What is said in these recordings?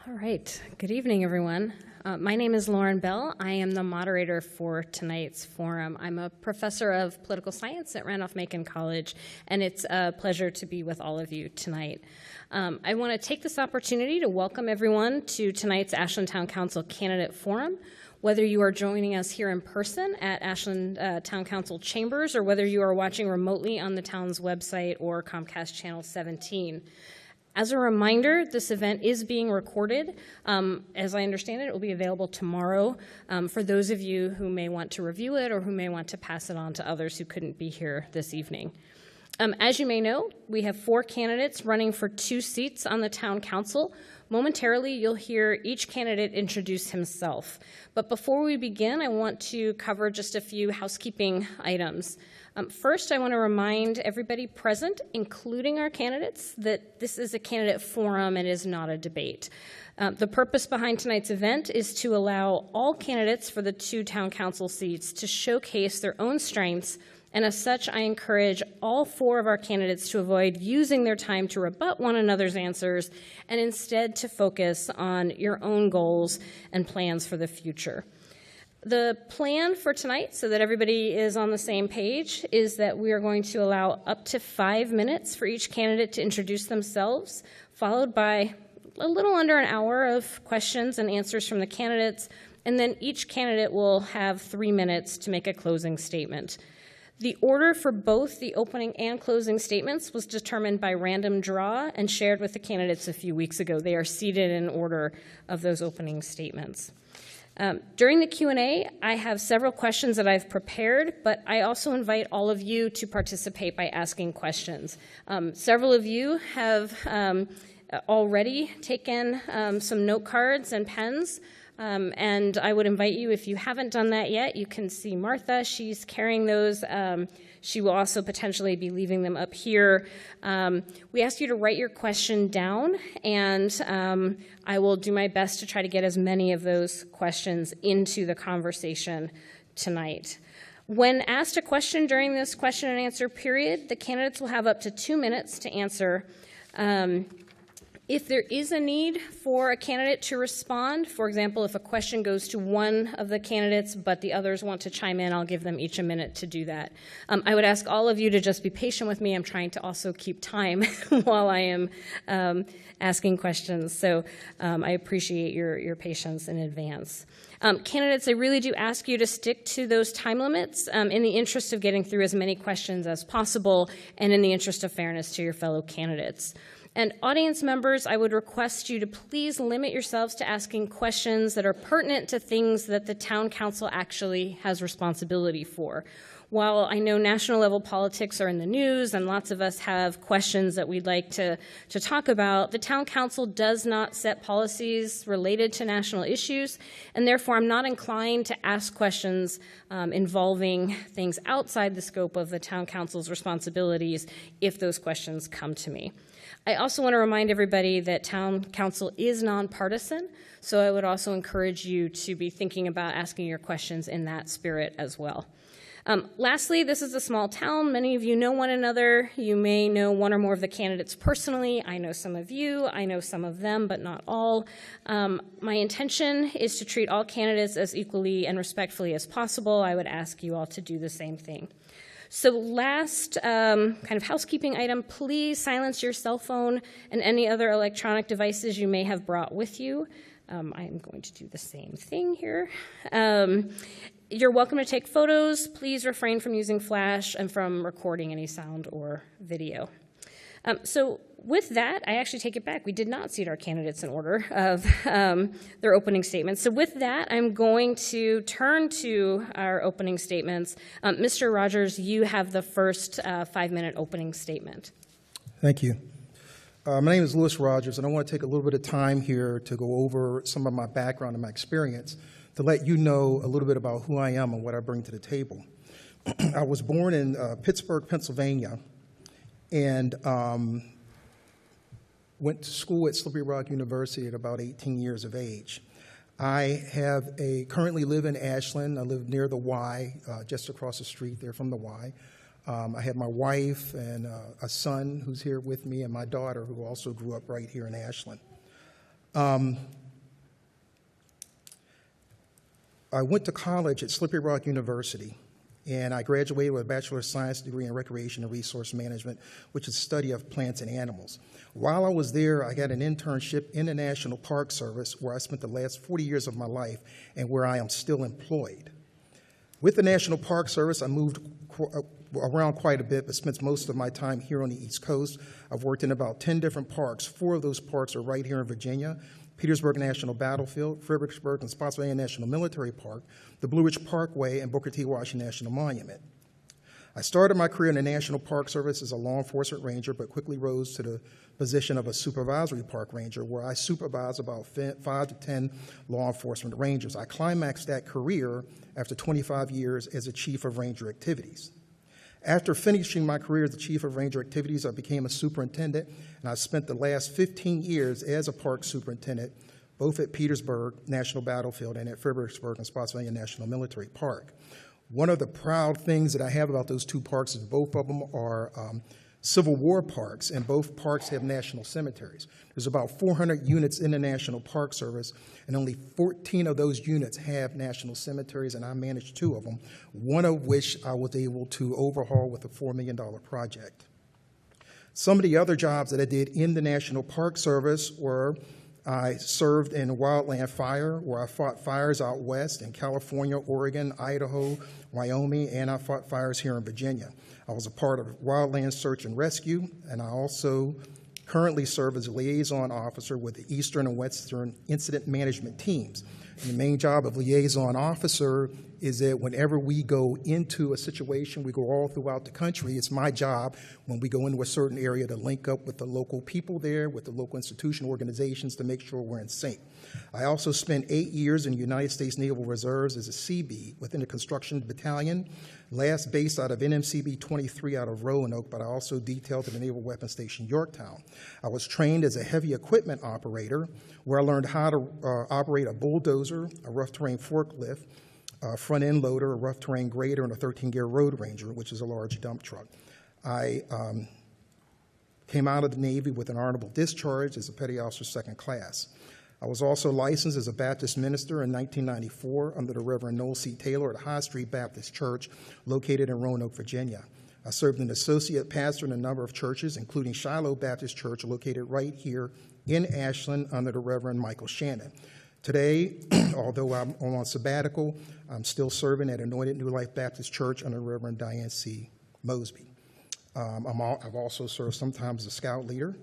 All right. Good evening, everyone. My name is Lauren Bell. I am the moderator for tonight's forum. I'm a professor of political science at Randolph-Macon College, and it's a pleasure to be with all of you tonight. I want to take this opportunity to welcome everyone to tonight's Ashland Town Council Candidate Forum. Whether you are joining us here in person at Ashland Town Council chambers or whether you are watching remotely on the town's website or Comcast Channel 17. As a reminder, this event is being recorded. As I understand it, it will be available tomorrow for those of you who may want to review it or who may want to pass it on to others who couldn't be here this evening. As you may know, we have 4 candidates running for 2 seats on the town council. Momentarily, you'll hear each candidate introduce himself. But before we begin, I want to cover just a few housekeeping items. First, I want to remind everybody present, including our candidates, that this is a candidate forum and is not a debate. The purpose behind tonight's event is to allow all candidates for the 2 town council seats to showcase their own strengths, and as such, I encourage all 4 of our candidates to avoid using their time to rebut one another's answers and instead to focus on your own goals and plans for the future. The plan for tonight, so that everybody is on the same page, is that we are going to allow up to 5 minutes for each candidate to introduce themselves, followed by a little under an hour of questions and answers from the candidates, and then each candidate will have 3 minutes to make a closing statement. The order for both the opening and closing statements was determined by random draw and shared with the candidates a few weeks ago. They are seated in order of those opening statements. During the Q&A, I have several questions that I've prepared, but I also invite all of you to participate by asking questions. Several of you have already taken some note cards and pens, and I would invite you, if you haven't done that yet, you can see Martha. She's carrying those. She will also potentially be leaving them up here. We ask you to write your question down, and I will do my best to try to get as many of those questions into the conversation tonight. When asked a question during this question and answer period, the candidates will have up to 2 minutes to answer. If there is a need for a candidate to respond, for example, if a question goes to one of the candidates but the others want to chime in, I'll give them each a minute to do that. I would ask all of you to just be patient with me. I'm trying to also keep time while I am asking questions, so I appreciate your patience in advance. Candidates, I really do ask you to stick to those time limits in the interest of getting through as many questions as possible and in the interest of fairness to your fellow candidates. And audience members, I would request you to please limit yourselves to asking questions that are pertinent to things that the town council actually has responsibility for. While I know national level politics are in the news and lots of us have questions that we'd like to talk about, the town council does not set policies related to national issues, and therefore I'm not inclined to ask questions involving things outside the scope of the town council's responsibilities if those questions come to me. I also want to remind everybody that town council is nonpartisan, so I would also encourage you to be thinking about asking your questions in that spirit as well. Lastly, this is a small town. Many of you know one another. You may know one or more of the candidates personally. I know some of you. I know some of them, but not all. My intention is to treat all candidates as equally and respectfully as possible. I would ask you all to do the same thing. So last kind of housekeeping item, please silence your cell phone and any other electronic devices you may have brought with you. I'm going to do the same thing here. You're welcome to take photos. Please refrain from using flash and from recording any sound or video. So with that, I actually take it back. We did not seat our candidates in order of their opening statements. So with that, I'm going to turn to our opening statements. Mr. Rogers, you have the first 5-minute opening statement. Thank you. My name is Louis Rogers, and I want to take a little bit of time here to go over some of my background and my experience to let you know a little bit about who I am and what I bring to the table. I was born in Pittsburgh, Pennsylvania, and went to school at Slippery Rock University at about 18 years of age. I currently live in Ashland. I live near the Y, just across the street there from the Y. I have my wife and a son who's here with me, and my daughter who also grew up right here in Ashland. I went to college at Slippery Rock University, and I graduated with a Bachelor of Science degree in Recreation and Resource Management, which is the study of plants and animals. While I was there, I got an internship in the National Park Service, where I spent the last 40 years of my life and where I am still employed. With the National Park Service, I moved around quite a bit, but spent most of my time here on the East Coast. I've worked in about 10 different parks. 4 of those parks are right here in Virginia: Petersburg National Battlefield, Fredericksburg and Spotsylvania National Military Park, the Blue Ridge Parkway, and Booker T. Washington National Monument. I started my career in the National Park Service as a law enforcement ranger, but quickly rose to the position of a supervisory park ranger, where I supervise about 5 to 10 law enforcement rangers. I climaxed that career after 25 years as a chief of ranger activities. After finishing my career as the chief of ranger activities, I became a superintendent, and I spent the last 15 years as a park superintendent, both at Petersburg National Battlefield and at Fredericksburg and Spotsylvania National Military Park. One of the proud things that I have about those 2 parks is both of them are Civil War parks, and both parks have national cemeteries. There's about 400 units in the National Park Service, and only 14 of those units have national cemeteries, and I managed 2 of them, one of which I was able to overhaul with a $4 million project. Some of the other jobs that I did in the National Park Service were I served in wildland fire, where I fought fires out west in California, Oregon, Idaho, Wyoming, and I fought fires here in Virginia. I was a part of wildland search and rescue, and I also currently serve as a liaison officer with the Eastern and Western Incident Management teams. And the main job of liaison officer is that whenever we go into a situation, we go all throughout the country, it's my job when we go into a certain area to link up with the local people there, with the local institution organizations to make sure we're in sync. I also spent 8 years in the United States Naval Reserves as a CB within the construction battalion, last based out of NMCB 23 out of Roanoke, but I also detailed at the Naval Weapons Station Yorktown. I was trained as a heavy equipment operator, where I learned how to operate a bulldozer, a rough terrain forklift, a front end loader, a rough terrain grader, and a 13-gear road ranger, which is a large dump truck. I came out of the Navy with an honorable discharge as a petty officer 2nd class. I was also licensed as a Baptist minister in 1994 under the Reverend Noel C. Taylor at High Street Baptist Church, located in Roanoke, Virginia. I served as an associate pastor in a number of churches, including Shiloh Baptist Church, located right here in Ashland under the Reverend Michael Shannon. Today, although I'm on sabbatical, I'm still serving at Anointed New Life Baptist Church under Reverend Diane C. Mosby. I've also served sometimes as a scout leader,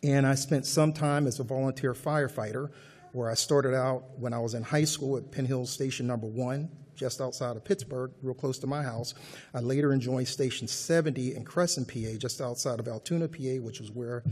and I spent some time as a volunteer firefighter, where I started out when I was in high school at Penn Hill Station Number 1, just outside of Pittsburgh, real close to my house. I later joined Station 70 in Crescent, PA, just outside of Altoona, PA, which is where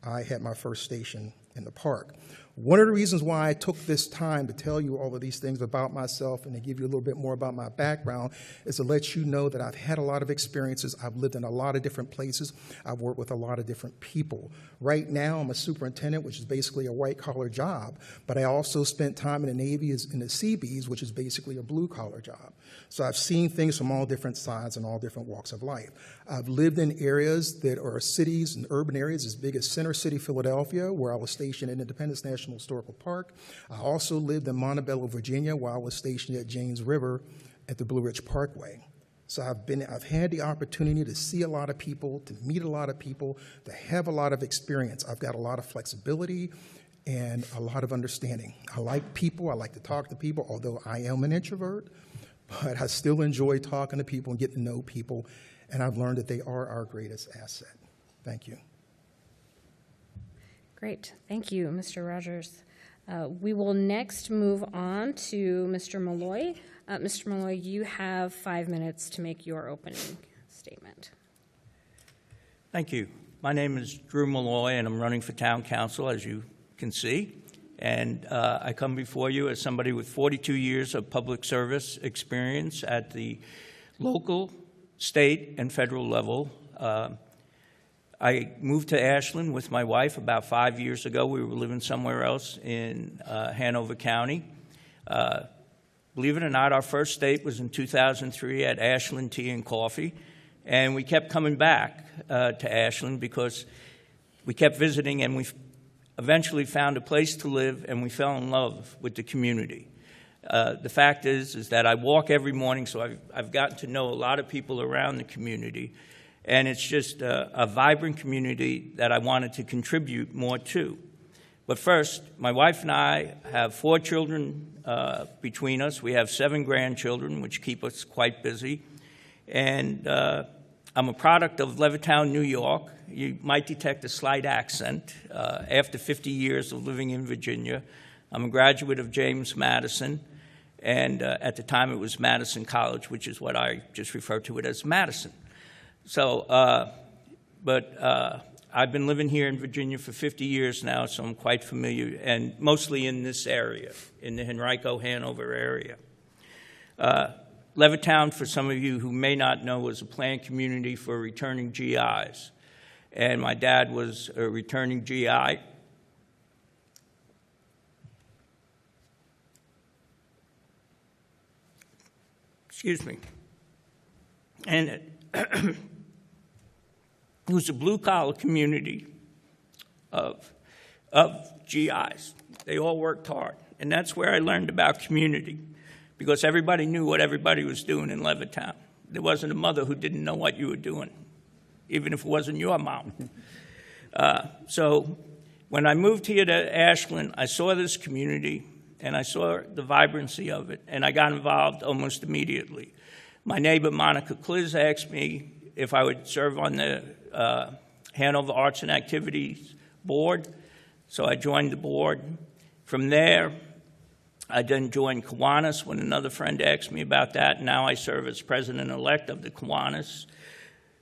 I had my first station in the park. One of the reasons why I took this time to tell you all of these things about myself and to give you a little bit more about my background is to let you know that I've had a lot of experiences. I've lived in a lot of different places. I've worked with a lot of different people. Right now, I'm a superintendent, which is basically a white-collar job, but I also spent time in the Navy in the Seabees, which is basically a blue-collar job. So I've seen things from all different sides and all different walks of life. I've lived in areas that are cities and urban areas as big as Center City, Philadelphia, where I was stationed in Independence National Historical Park. I also lived in Montebello, Virginia, where I was stationed at James River at the Blue Ridge Parkway. So I've had the opportunity to see a lot of people, to meet a lot of people, to have a lot of experience. I've got a lot of flexibility and a lot of understanding. I like people. I like to talk to people, although I am an introvert, but I still enjoy talking to people and getting to know people, and I've learned that they are our greatest asset. Thank you. Great. Thank you, Mr. Rogers. We will next move on to Mr. Malloy. Mr. Malloy, you have 5 minutes to make your opening statement. Thank you. My name is Drew Malloy, and I'm running for town council, as you can see. And I come before you as somebody with 42 years of public service experience at the local, state, and federal level. I moved to Ashland with my wife about 5 years ago. We were living somewhere else in Hanover County. Believe it or not, our first stay was in 2003 at Ashland Tea and Coffee. And we kept coming back to Ashland because we kept visiting, and we eventually found a place to live, and we fell in love with the community. The fact is that I walk every morning, so I've gotten to know a lot of people around the community, and it's just a vibrant community that I wanted to contribute more to. But first, my wife and I have 4 children between us. We have 7 grandchildren, which keep us quite busy. And I'm a product of Levittown, New York. You might detect a slight accent after 50 years of living in Virginia. I'm a graduate of James Madison, and at the time it was Madison College, which is what I just refer to it as Madison. So, I've been living here in Virginia for 50 years now, so I'm quite familiar, and mostly in this area, in the Henrico, Hanover area. Levittown, for some of you who may not know, was a planned community for returning GIs, and my dad was a returning GI. Excuse me. And it was a blue-collar community of GIs. They all worked hard, and that's where I learned about community, because everybody knew what everybody was doing in Levittown. There wasn't a mother who didn't know what you were doing, even if it wasn't your mom. So when I moved here to Ashland, I saw this community, and I saw the vibrancy of it, and I got involved almost immediately. My neighbor, Monica Kliz, asked me if I would serve on the Hanover Arts and Activities Board, so I joined the board. From there, I then joined Kiwanis when another friend asked me about that, and now I serve as president-elect of the Kiwanis.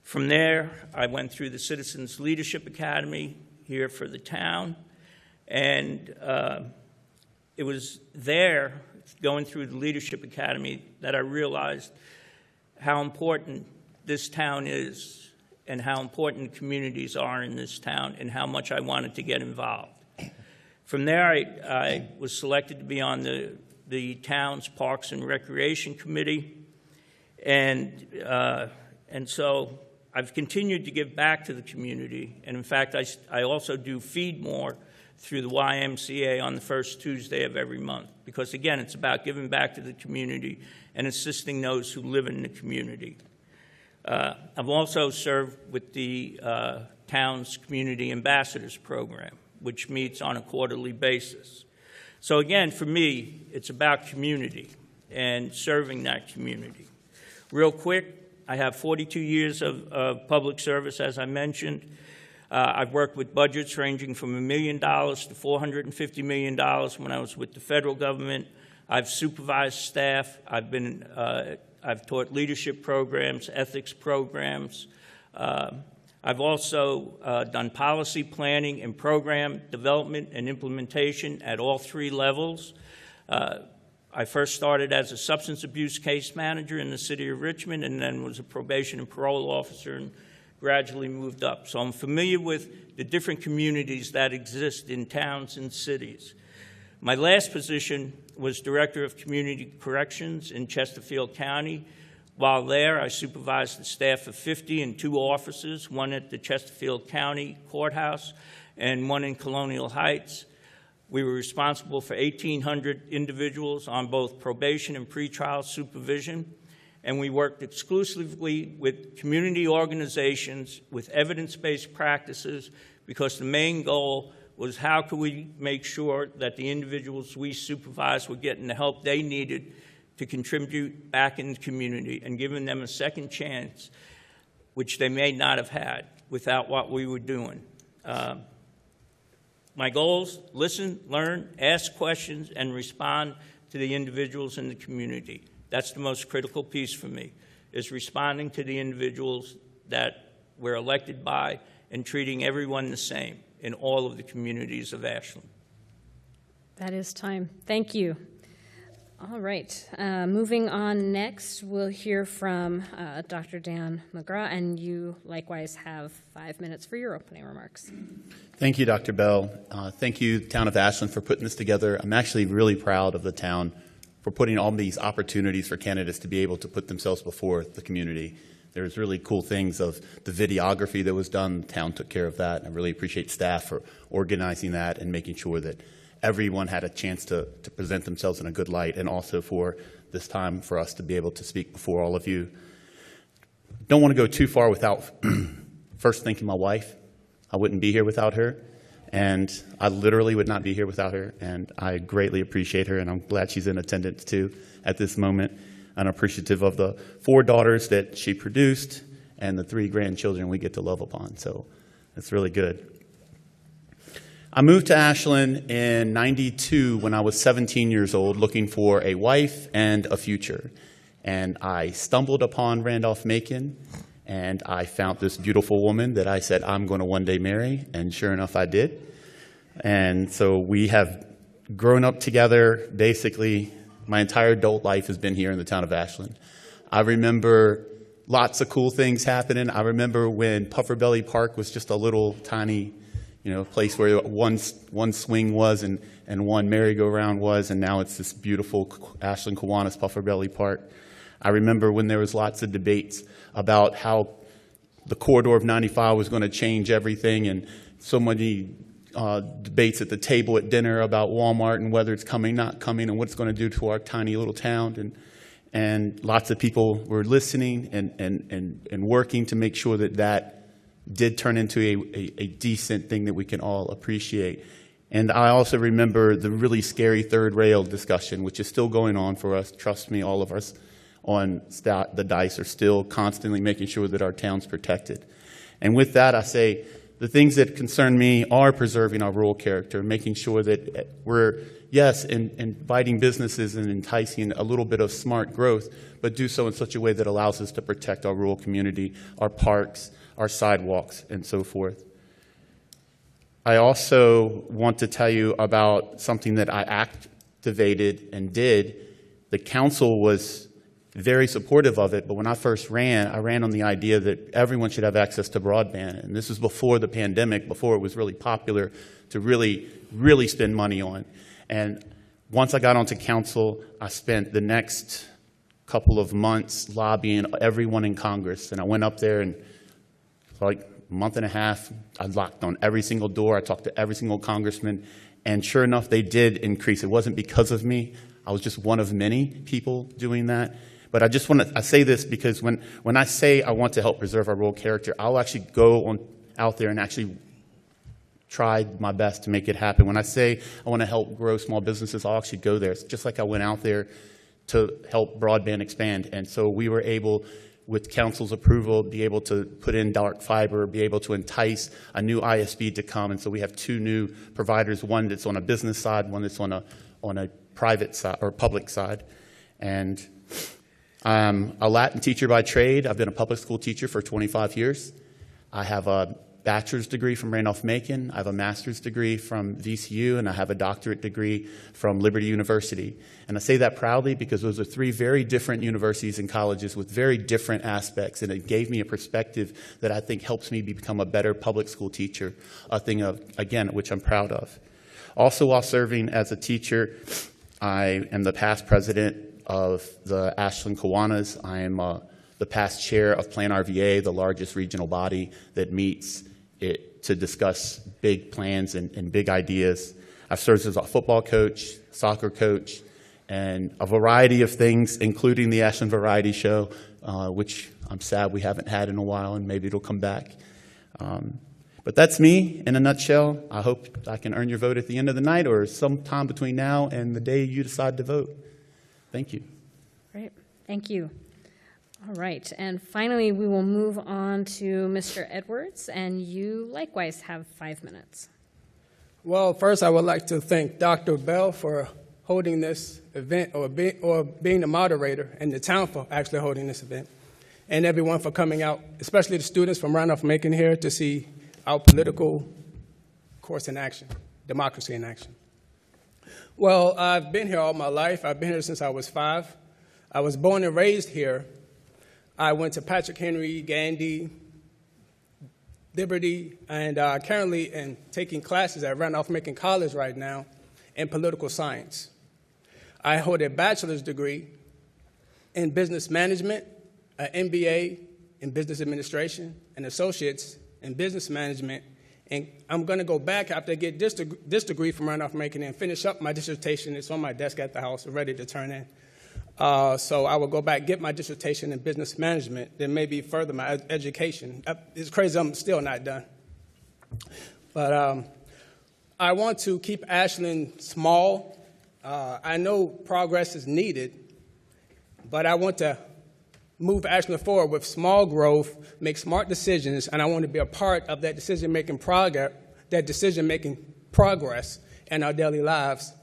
From there, I went through the Citizens Leadership Academy here for the town, and it was there, going through the Leadership Academy, that I realized how important this town is and how important the communities are in this town and how much I wanted to get involved. From there, I was selected to be on the town's Parks and Recreation Committee, and so I've continued to give back to the community, and in fact, I also do Feed More through the YMCA on the first Tuesday of every month, because again, it's about giving back to the community and assisting those who live in the community. I've also served with the town's Community Ambassadors Program, which meets on a quarterly basis. So again, for me, it's about community and serving that community. Real quick, I have 42 years of public service, as I mentioned. I've worked with budgets ranging from $1 million to $450 million when I was with the federal government. I've supervised staff. I've taught leadership programs, ethics programs. I've also done policy planning and program development and implementation at all 3 levels. I first started as a substance abuse case manager in the city of Richmond, and then was a probation and parole officer, and gradually moved up. So I'm familiar with the different communities that exist in towns and cities. My last position was Director of Community Corrections in Chesterfield County. While there, I supervised the staff of 50 in 2 offices, one at the Chesterfield County Courthouse and one in Colonial Heights. We were responsible for 1,800 individuals on both probation and pretrial supervision, and we worked exclusively with community organizations with evidence-based practices, because the main goal was how could we make sure that the individuals we supervised were getting the help they needed to contribute back in the community and giving them a second chance, which they may not have had without what we were doing. My goals: listen, learn, ask questions, and respond to the individuals in the community. That's the most critical piece for me, is responding to the individuals that we're elected by and treating everyone the same in all of the communities of Ashland. That is time. Thank you. All right. Moving on next, we'll hear from Dr. Dan McGraw, and you likewise have 5 minutes for your opening remarks. Thank you, Dr. Bell. Thank you, Town of Ashland, for putting this together. I'm actually really proud of the town for putting all these opportunities for candidates to be able to put themselves before the community. There's really cool things of the videography that was done. The town took care of that. I really appreciate staff for organizing that and making sure that everyone had a chance to present themselves in a good light, and also for this time for us to be able to speak before all of you. Don't want to go too far without first thanking my wife. I wouldn't be here without her, and I literally would not be here without her, and I greatly appreciate her, and I'm glad she's in attendance too at this moment. I'm appreciative of the 4 daughters that she produced and the 3 grandchildren we get to love upon, so it's really good. I moved to Ashland in '92 when I was 17 years old, looking for a wife and a future. And I stumbled upon Randolph-Macon, and I found this beautiful woman that I said, I'm going to one day marry, and sure enough, I did. And so we have grown up together. Basically, my entire adult life has been here in the town of Ashland. I remember lots of cool things happening. I remember when Puffer Belly Park was just a little tiny, place where one swing was and one merry-go-round was, and now it's this beautiful Ashland Kiwanis Puffer Belly Park. I remember when there was lots of debates about how the corridor of 95 was going to change everything, and so many debates at the table at dinner about Walmart and whether it's coming, not coming, and what it's going to do to our tiny little town. And lots of people were listening and working to make sure that did turn into a decent thing that we can all appreciate. And I also remember the really scary third rail discussion, which is still going on for us. Trust me, all of us on the dice are still constantly making sure that our town's protected. And with that, I say the things that concern me are preserving our rural character, making sure that we're, yes, inviting businesses and enticing a little bit of smart growth, but do so in such a way that allows us to protect our rural community, our parks, our sidewalks, and so forth. I also want to tell you about something that I activated and did. The council was very supportive of it, but when I first ran, I ran on the idea that everyone should have access to broadband. And this was before the pandemic, before it was really popular to really, really spend money on. And once I got onto council, I spent the next couple of months lobbying everyone in Congress. And I went up there, and for like a month and a half, I knocked on every single door. I talked to every single congressman. And sure enough, they did increase. It wasn't because of me. I was just one of many people doing that. But I just want to say this because when I say I want to help preserve our rural character, I'll actually go out there and actually try my best to make it happen. When I say I want to help grow small businesses, I'll actually go there. It's just like I went out there to help broadband expand. And so we were able, with council's approval, be able to put in dark fiber, be able to entice a new ISP to come. And so we have 2 new providers, one that's on a business side, one that's on a private side or public side. And I'm a Latin teacher by trade. I've been a public school teacher for 25 years. I have a bachelor's degree from Randolph-Macon. I have a master's degree from VCU, and I have a doctorate degree from Liberty University. And I say that proudly because those are 3 very different universities and colleges with very different aspects, and it gave me a perspective that I think helps me become a better public school teacher, a thing of, again, which I'm proud of. Also, while serving as a teacher, I am the past president of the Ashland Kiwanis. I am the past chair of Plan RVA, the largest regional body that meets to discuss big plans and big ideas. I've served as a football coach, soccer coach, and a variety of things, including the Ashland Variety Show, which I'm sad we haven't had in a while, and maybe it'll come back. But that's me in a nutshell. I hope I can earn your vote at the end of the night or sometime between now and the day you decide to vote. Thank you. Great. Thank you. All right. And finally, we will move on to Mr. Edwards, and you likewise have 5 minutes. Well, first, I would like to thank Dr. Bell for holding this event or being the moderator, and the town for actually holding this event, and everyone for coming out, especially the students from Randolph-Macon here to see our political course in action, democracy in action. Well, I've been here all my life. I've been here since I was 5. I was born and raised here. I went to Patrick Henry, Gandy, Liberty, and currently am taking classes at Randolph-Macon College right now in political science. I hold a bachelor's degree in business management, an MBA in business administration and associates in business management. And I'm going to go back after I get this degree from Randolph-Macon and finish up my dissertation. It's on my desk at the house, ready to turn in. So I will go back, get my dissertation in business management, then maybe further my education. It's crazy I'm still not done. But I want to keep Ashland small. I know progress is needed, but I want to move Ashland forward with small growth, make smart decisions, and I want to be a part of that decision-making progress in our daily lives.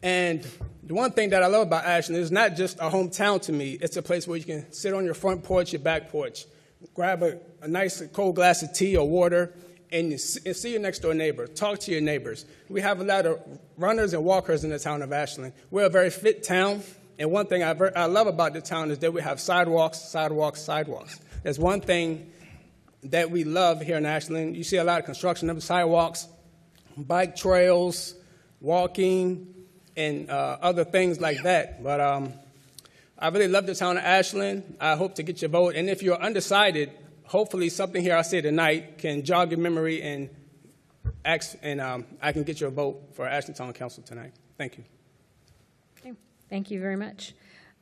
And the one thing that I love about Ashland is not just a hometown to me. It's a place where you can sit on your front porch, your back porch, grab a nice cold glass of tea or water, and see your next-door neighbor, talk to your neighbors. We have a lot of runners and walkers in the town of Ashland. We're a very fit town, and one thing I love about the town is that we have sidewalks, sidewalks, sidewalks. There's one thing that we love here in Ashland. You see a lot of construction of the sidewalks, bike trails, walking, and other things like that. But I really love the town of Ashland. I hope to get your vote. And if you're undecided, hopefully something here I say tonight can jog your memory and I can get your vote for Ashland Town Council tonight. Thank you. Okay, thank you very much.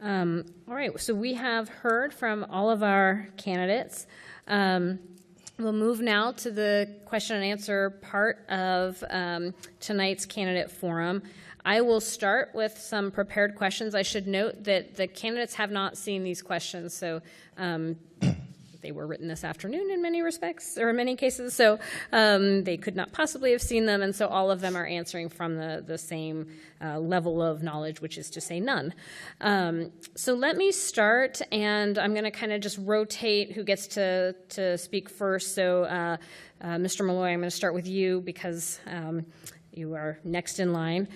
All right, so we have heard from all of our candidates. We'll move now to the question and answer part of tonight's candidate forum. I will start with some prepared questions. I should note that the candidates have not seen these questions, so they were written this afternoon in many respects, or in many cases, so they could not possibly have seen them, and so all of them are answering from the same level of knowledge, which is to say none. So let me start, and I'm going to kind of just rotate who gets to speak first. So Mr. Malloy, I'm going to start with you because you are next in line.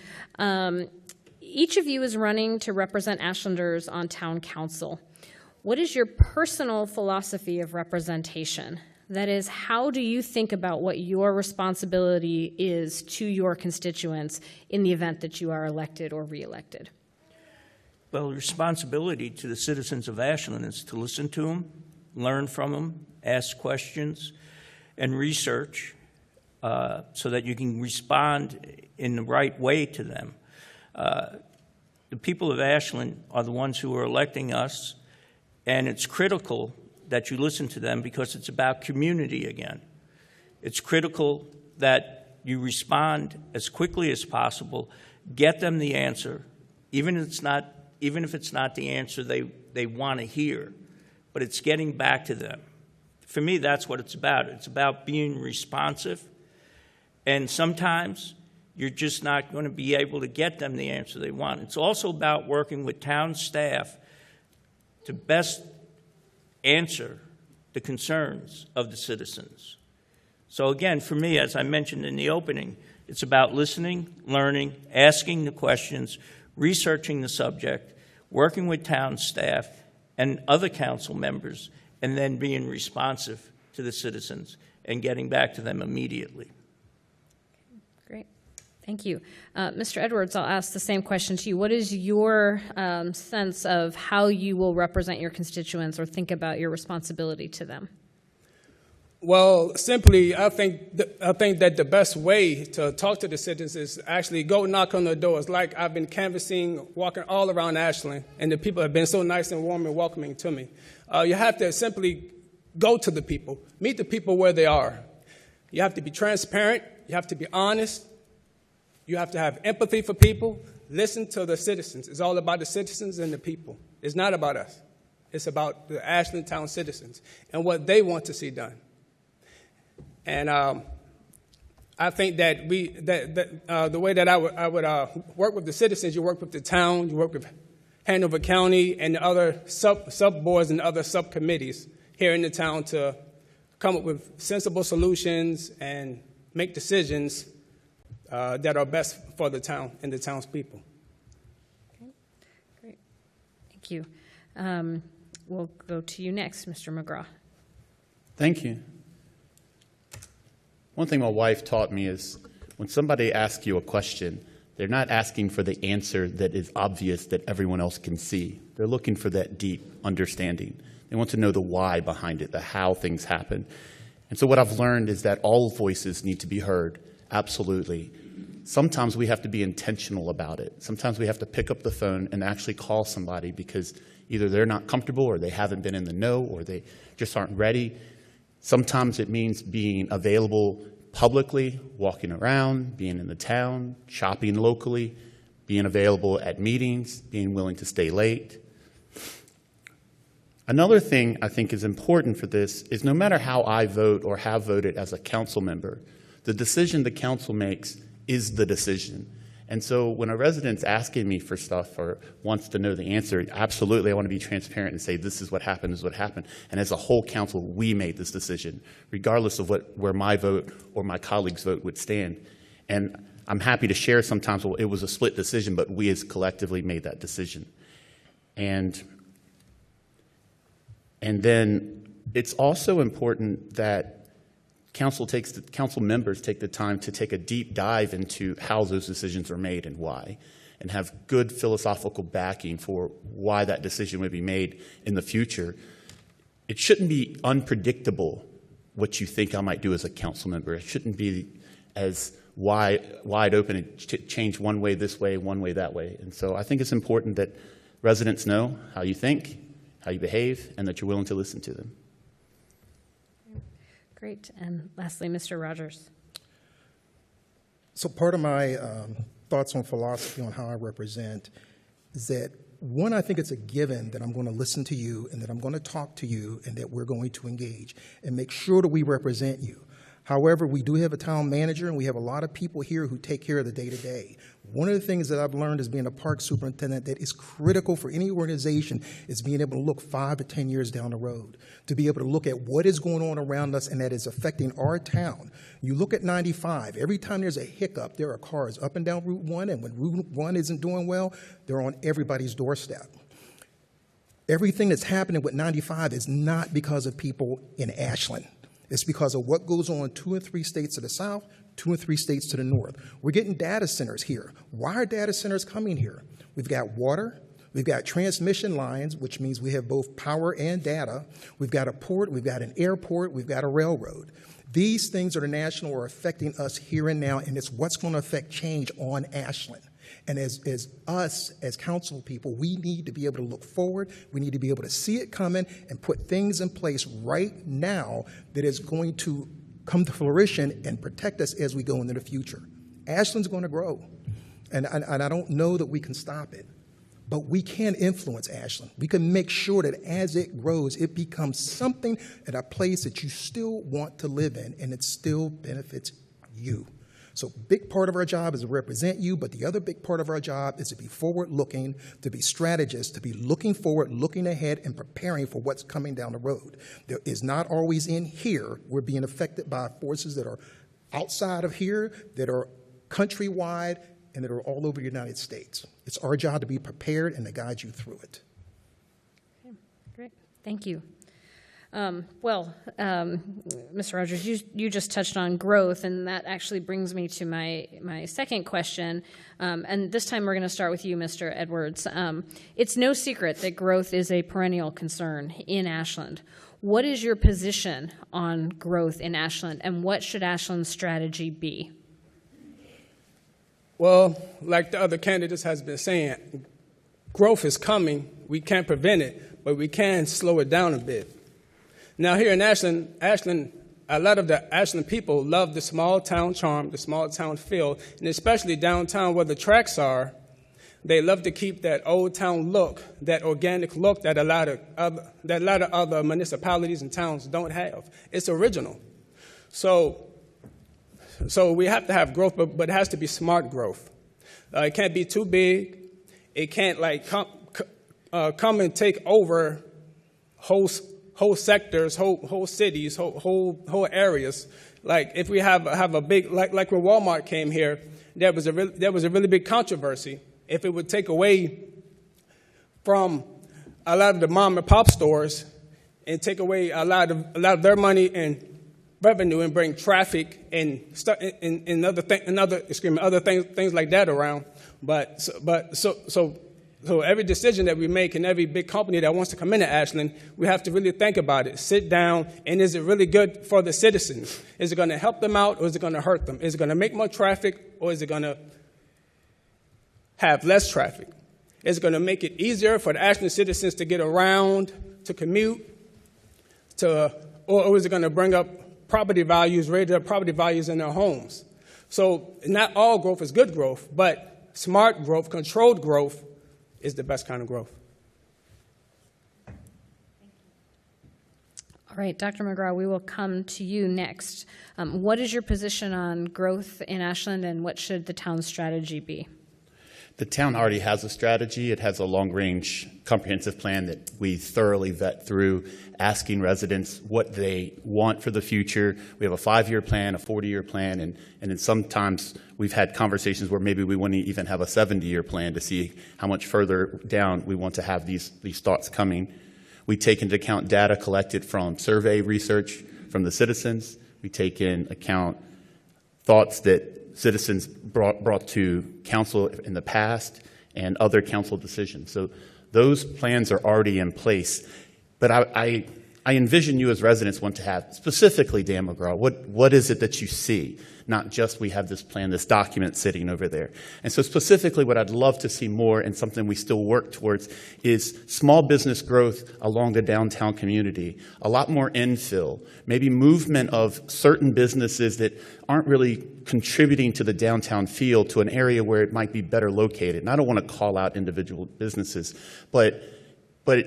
Each of you is running to represent Ashlanders on town council. What is your personal philosophy of representation? That is, how do you think about what your responsibility is to your constituents in the event that you are elected or reelected? Well, responsibility to the citizens of Ashland is to listen to them, learn from them, ask questions, and research so that you can respond in the right way to them. The people of Ashland are the ones who are electing us, and it's critical that you listen to them because it's about community again. It's critical that you respond as quickly as possible, get them the answer, even if it's not the answer they want to hear, but it's getting back to them. For me, that's what it's about. It's about being responsive, and sometimes you're just not going to be able to get them the answer they want. It's also about working with town staff to best answer the concerns of the citizens. So again, for me, as I mentioned in the opening, it's about listening, learning, asking the questions, researching the subject, working with town staff and other council members, and then being responsive to the citizens and getting back to them immediately. Great. Thank you. Mr. Edwards, I'll ask the same question to you. What is your sense of how you will represent your constituents or think about your responsibility to them? Well, simply, I think that the best way to talk to the citizens is actually go knock on their doors. Like I've been canvassing, walking all around Ashland, and the people have been so nice and warm and welcoming to me. You have to simply go to the people, meet the people where they are. You have to be transparent. You have to be honest. You have to have empathy for people. Listen to the citizens. It's all about the citizens and the people. It's not about us. It's about the Ashland Town citizens and what they want to see done. And I think that the way that I would work with the citizens, you work with the town, you work with Hanover County and the other sub-boards and other subcommittees here in the town to come up with sensible solutions and make decisions that are best for the town and the town's people. Okay, great. Thank you. We'll go to you next, Mr. McGraw. Thank you. One thing my wife taught me is when somebody asks you a question, they're not asking for the answer that is obvious that everyone else can see. They're looking for that deep understanding. They want to know the why behind it, the how things happen. And so what I've learned is that all voices need to be heard, absolutely. Sometimes we have to be intentional about it. Sometimes we have to pick up the phone and actually call somebody because either they're not comfortable or they haven't been in the know or they just aren't ready. Sometimes it means being available publicly, walking around, being in the town, shopping locally, being available at meetings, being willing to stay late. Another thing I think is important for this is no matter how I vote or have voted as a council member, the decision the council makes is the decision. And so when a resident's asking me for stuff or wants to know the answer, absolutely I want to be transparent and say this is what happened, this is what happened. And as a whole council, we made this decision, regardless of where my vote or my colleagues' vote would stand. And I'm happy to share sometimes, well, it was a split decision, but we as collectively made that decision. And then it's also important that council members take the time to take a deep dive into how those decisions are made and why, and have good philosophical backing for why that decision would be made in the future. It shouldn't be unpredictable what you think I might do as a council member. It shouldn't be as wide open and change one way this way, one way that way. And so I think it's important that residents know how you think, how you behave, and that you're willing to listen to them. Great. And lastly, Mr. Rogers. So part of my thoughts on philosophy on how I represent is that, one, I think it's a given that I'm going to listen to you and that I'm going to talk to you and that we're going to engage and make sure that we represent you. However, we do have a town manager and we have a lot of people here who take care of the day-to-day. One of the things that I've learned as being a park superintendent that is critical for any organization is being able to look 5 to 10 years down the road, to be able to look at what is going on around us and that is affecting our town. You look at 95, every time there's a hiccup, there are cars up and down Route 1, and when Route 1 isn't doing well, they're on everybody's doorstep. Everything that's happening with 95 is not because of people in Ashland. It's because of what goes on 2 and 3 states to the south, 2 and 3 states to the north. We're getting data centers here. Why are data centers coming here? We've got water, we've got transmission lines, which means we have both power and data. We've got a port, we've got an airport, we've got a railroad. These things that are national are affecting us here and now, and it's what's going to affect change on Ashland. And as us, as council people, we need to be able to look forward. We need to be able to see it coming and put things in place right now that is going to come to fruition and protect us as we go into the future. Ashland's going to grow, and I don't know that we can stop it, but we can influence Ashland. We can make sure that as it grows, it becomes something at a place that you still want to live in, and it still benefits you. So a big part of our job is to represent you, but the other big part of our job is to be forward-looking, to be strategists, to be looking forward, looking ahead, and preparing for what's coming down the road. There is not always in here. We're being affected by forces that are outside of here, that are countrywide, and that are all over the United States. It's our job to be prepared and to guide you through it. Okay, great. Thank you. Mr. Rogers, you just touched on growth, and that actually brings me to my second question. And this time we're going to start with you, Mr. Edwards. It's no secret that growth is a perennial concern in Ashland. What is your position on growth in Ashland, and what should Ashland's strategy be? Well, like the other candidates has been saying, growth is coming. We can't prevent it, but we can slow it down a bit. Now here in Ashland, a lot of the Ashland people love the small town charm, the small town feel, and especially downtown where the tracks are. They love to keep that old town look, that organic look that a lot of other municipalities and towns don't have. It's original. So we have to have growth, but it has to be smart growth. It can't be too big. It can't come and take over whole sectors, whole cities, whole areas. Like if we have a big, like when Walmart came here, there was a really big controversy. If it would take away from a lot of the mom and pop stores and take away a lot of their money and revenue and bring traffic and stuff and other things like that around. So So every decision that we make and every big company that wants to come into Ashland, we have to really think about it, sit down, and is it really good for the citizens? Is it going to help them out, or is it going to hurt them? Is it going to make more traffic, or is it going to have less traffic? Is it going to make it easier for the Ashland citizens to get around, to commute, or is it going to bring up property values, raise up property values in their homes? So not all growth is good growth, but smart growth, controlled growth, is the best kind of growth. All right, Dr. McGraw, we will come to you next. What is your position on growth in Ashland, and what should the town's strategy be? The town already has a strategy. It has a long-range comprehensive plan that we thoroughly vet through, asking residents what they want for the future. We have a 5-year plan, a 40-year plan, and then sometimes we've had conversations where maybe we wouldn't even have a 70-year plan to see how much further down we want to have these thoughts coming. We take into account data collected from survey research from the citizens. We take in account thoughts that citizens brought to council in the past and other council decisions. So those plans are already in place. But I envision you as residents want to have, specifically, Dan McGraw, what is it that you see? Not just we have this plan, this document sitting over there. And so specifically what I'd love to see more, and something we still work towards, is small business growth along the downtown community, a lot more infill, maybe movement of certain businesses that aren't really contributing to the downtown feel to an area where it might be better located. And I don't want to call out individual businesses, but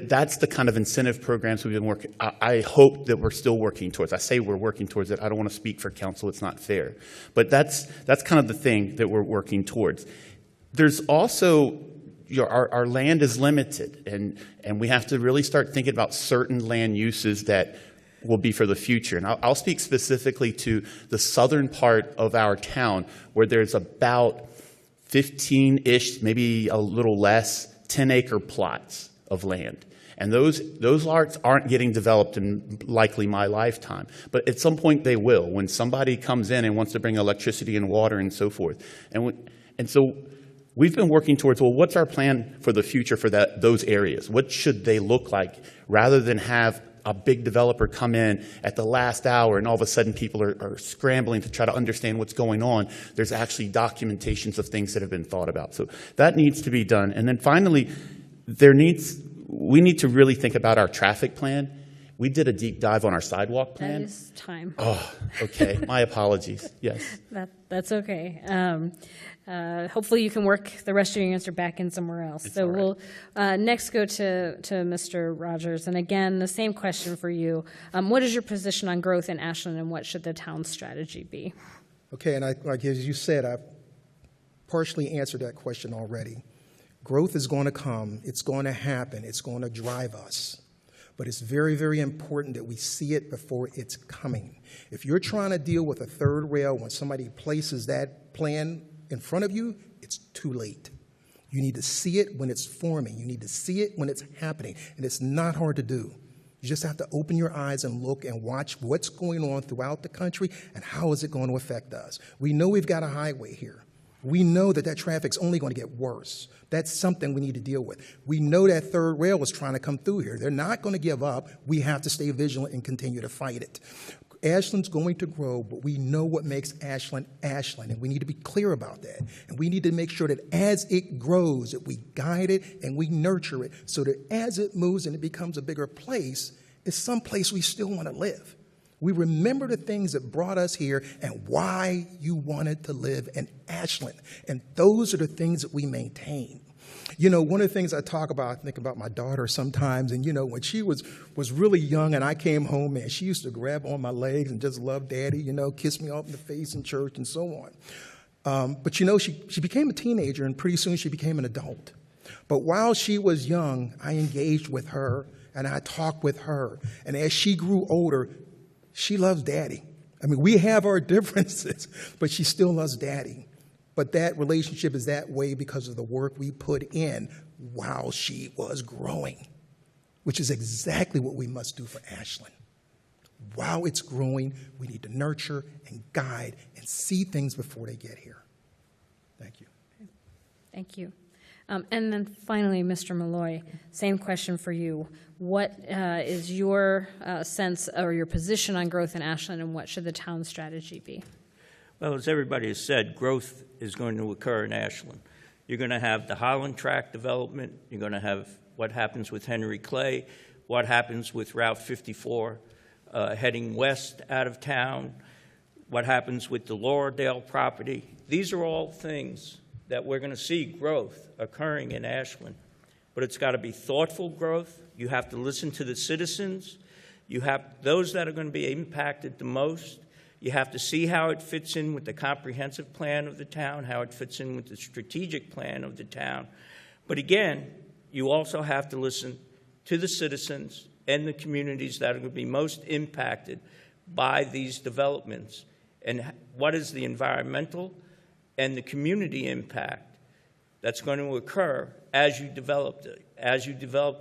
that's the kind of incentive programs we've been working. I hope that we're still working towards. I say we're working towards it. I don't want to speak for council. It's not fair. But that's kind of the thing that we're working towards. There's also, our land is limited, and we have to really start thinking about certain land uses that will be for the future. And I'll speak specifically to the southern part of our town, where there's about 15-ish, maybe a little less, 10-acre plots of land. And those lots aren't getting developed in likely my lifetime. But at some point they will, when somebody comes in and wants to bring electricity and water and so forth. And so we've been working towards, well, what's our plan for the future for those areas? What should they look like, rather than have a big developer come in at the last hour and all of a sudden people are scrambling to try to understand what's going on. There's actually documentations of things that have been thought about. So that needs to be done. And then finally, we need to really think about our traffic plan. We did a deep dive on our sidewalk plan. That is time. Oh, okay. My apologies. Yes. That's okay. Hopefully you can work the rest of your answer back in somewhere else. It's so all right. We'll next go to Mr. Rogers. And again, the same question for you. What is your position on growth in Ashland, and what should the town's strategy be? Okay, and like as you said, I've partially answered that question already. Growth is going to come. It's going to happen. It's going to drive us. But it's very, very important that we see it before it's coming. If you're trying to deal with a third rail when somebody places that plan in front of you, it's too late. You need to see it when it's forming. You need to see it when it's happening. And it's not hard to do. You just have to open your eyes and look and watch what's going on throughout the country and how is it going to affect us. We know we've got a highway here. We know that traffic's only going to get worse. That's something we need to deal with. We know that third rail is trying to come through here. They're not going to give up. We have to stay vigilant and continue to fight it. Ashland's going to grow, but we know what makes Ashland Ashland, and we need to be clear about that. And we need to make sure that as it grows, that we guide it and we nurture it so that as it moves and it becomes a bigger place, it's someplace we still want to live. We remember the things that brought us here and why you wanted to live in Ashland. And those are the things that we maintain. You know, one of the things I talk about, I think about my daughter sometimes, and, you know, when she was really young and I came home, man, she used to grab on my legs and just love Daddy, you know, kiss me off in the face in church and so on. But, you know, she became a teenager, and pretty soon she became an adult. But while she was young, I engaged with her and I talked with her. And as she grew older, she loves Daddy. I mean, we have our differences, but she still loves Daddy. But that relationship is that way because of the work we put in while she was growing, which is exactly what we must do for Ashland. While it's growing, we need to nurture and guide and see things before they get here. Thank you. Thank you. And then finally, Mr. Malloy, same question for you. What is your sense or your position on growth in Ashland, and what should the town's strategy be? Well, as everybody has said, growth is going to occur in Ashland. You're going to have the Holland Tract development. You're going to have what happens with Henry Clay, what happens with Route 54 heading west out of town, what happens with the Lauredale property. These are all things that we're going to see growth occurring in Ashland. But it's got to be thoughtful growth. You have to listen to the citizens. You have those that are going to be impacted the most. You have to see how it fits in with the comprehensive plan of the town, how it fits in with the strategic plan of the town. But again, you also have to listen to the citizens and the communities that are going to be most impacted by these developments. And what is the environmental and the community impact that's going to occur as you develop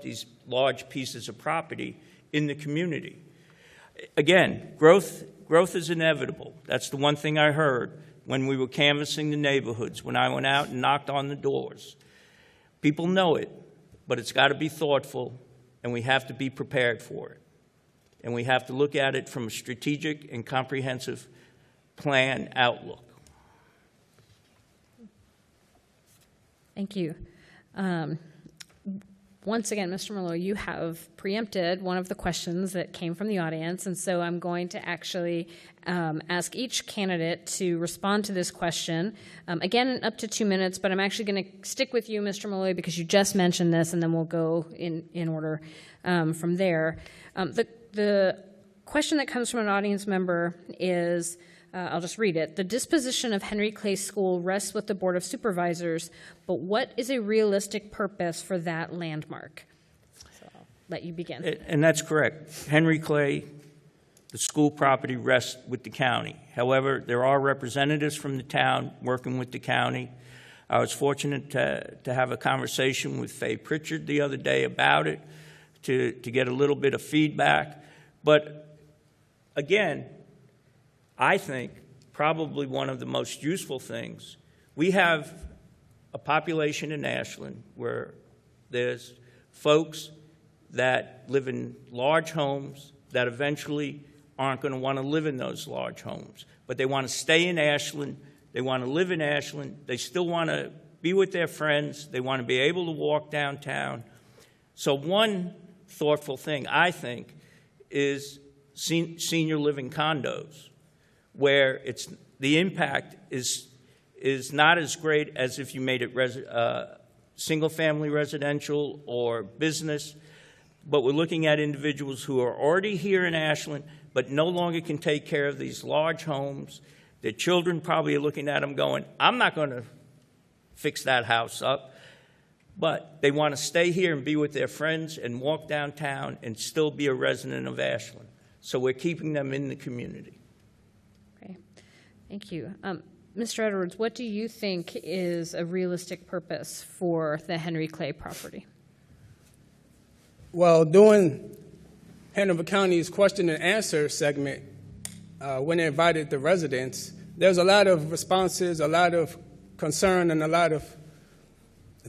these large pieces of property in the community. Again, growth is inevitable. That's the one thing I heard when we were canvassing the neighborhoods, when I went out and knocked on the doors. People know it, but it's got to be thoughtful, and we have to be prepared for it. And we have to look at it from a strategic and comprehensive plan outlook. Thank you. Once again, Mr. Malloy, you have preempted one of the questions that came from the audience, and so I'm going to actually ask each candidate to respond to this question. Again, up to 2 minutes, but I'm actually going to stick with you, Mr. Malloy, because you just mentioned this, and then we'll go in order from there. The question that comes from an audience member is, I'll just read it. The disposition of Henry Clay School rests with the Board of Supervisors, but what is a realistic purpose for that landmark? So I'll let you begin. And that's correct. Henry Clay, the school property rests with the county. However, there are representatives from the town working with the county. I was fortunate to have a conversation with Faye Pritchard the other day about it to get a little bit of feedback. But again, I think probably one of the most useful things, we have a population in Ashland where there's folks that live in large homes that eventually aren't going to want to live in those large homes. But they want to stay in Ashland. They want to live in Ashland. They still want to be with their friends. They want to be able to walk downtown. So one thoughtful thing, I think, is senior living condos, where the impact is not as great as if you made it single-family residential or business. But we're looking at individuals who are already here in Ashland but no longer can take care of these large homes. Their children probably are looking at them going, I'm not going to fix that house up. But they want to stay here and be with their friends and walk downtown and still be a resident of Ashland. So we're keeping them in the community. Okay, thank you. Mr. Edwards, what do you think is a realistic purpose for the Henry Clay property? Well, during Hanover County's question and answer segment, when they invited the residents, there's a lot of responses, a lot of concern, and a lot of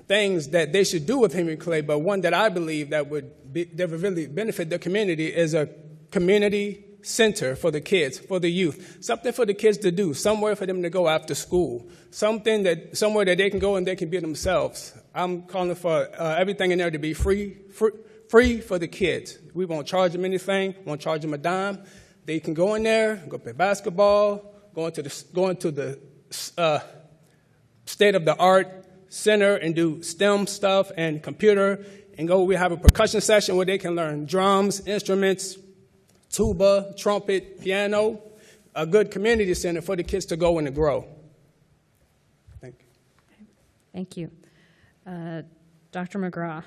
things that they should do with Henry Clay, but one that I believe that would really benefit the community is a community center for the kids, for the youth, something for the kids to do, somewhere for them to go after school, somewhere that they can go and they can be themselves. I'm calling for everything in there to be free for the kids. We won't charge them anything, won't charge them a dime. They can go in there, go play basketball, go into the state-of-the-art center and do STEM stuff and computer, and we have a percussion session where they can learn drums, instruments, tuba, trumpet, piano, a good community center for the kids to go in and grow. Thank you. Thank you. Dr. McGraw,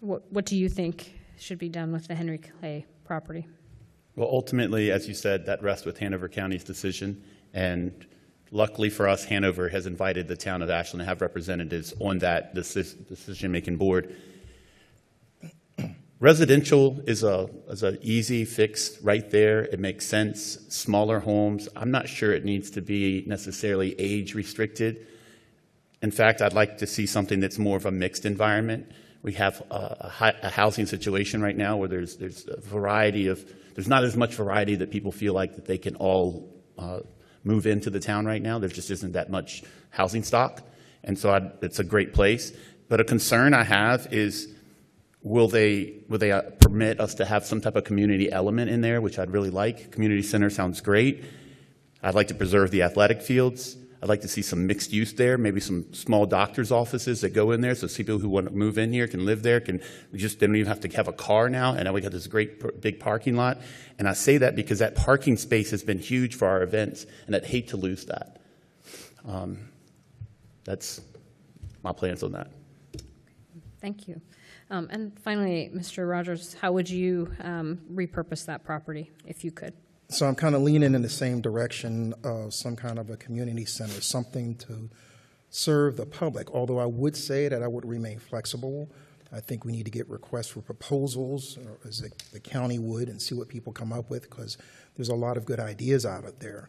what do you think should be done with the Henry Clay property? Well, ultimately, as you said, that rests with Hanover County's decision, and luckily for us, Hanover has invited the town of Ashland to have representatives on that decision-making board. Residential is a easy fix right there. It makes sense. Smaller homes. I'm not sure it needs to be necessarily age restricted. In fact, I'd like to see something that's more of a mixed environment. We have a housing situation right now where there's a variety of, there's not as much variety that people feel like that they can all move into the town right now. There just isn't that much housing stock. And so it's a great place. But a concern I have is, will they permit us to have some type of community element in there, which I'd really like. Community center sounds great. I'd like to preserve the athletic fields. I'd like to see some mixed use there, maybe some small doctor's offices that go in there so people who want to move in here can live there, they don't even have to have a car now, and now we got this great big parking lot. And I say that because that parking space has been huge for our events, and I'd hate to lose that. That's my plans on that. Thank you. And finally, Mr. Rogers, how would you repurpose that property if you could? So I'm kind of leaning in the same direction of some kind of a community center, something to serve the public, although I would say that I would remain flexible. I think we need to get requests for proposals, as the county would, and see what people come up with, because there's a lot of good ideas out of there.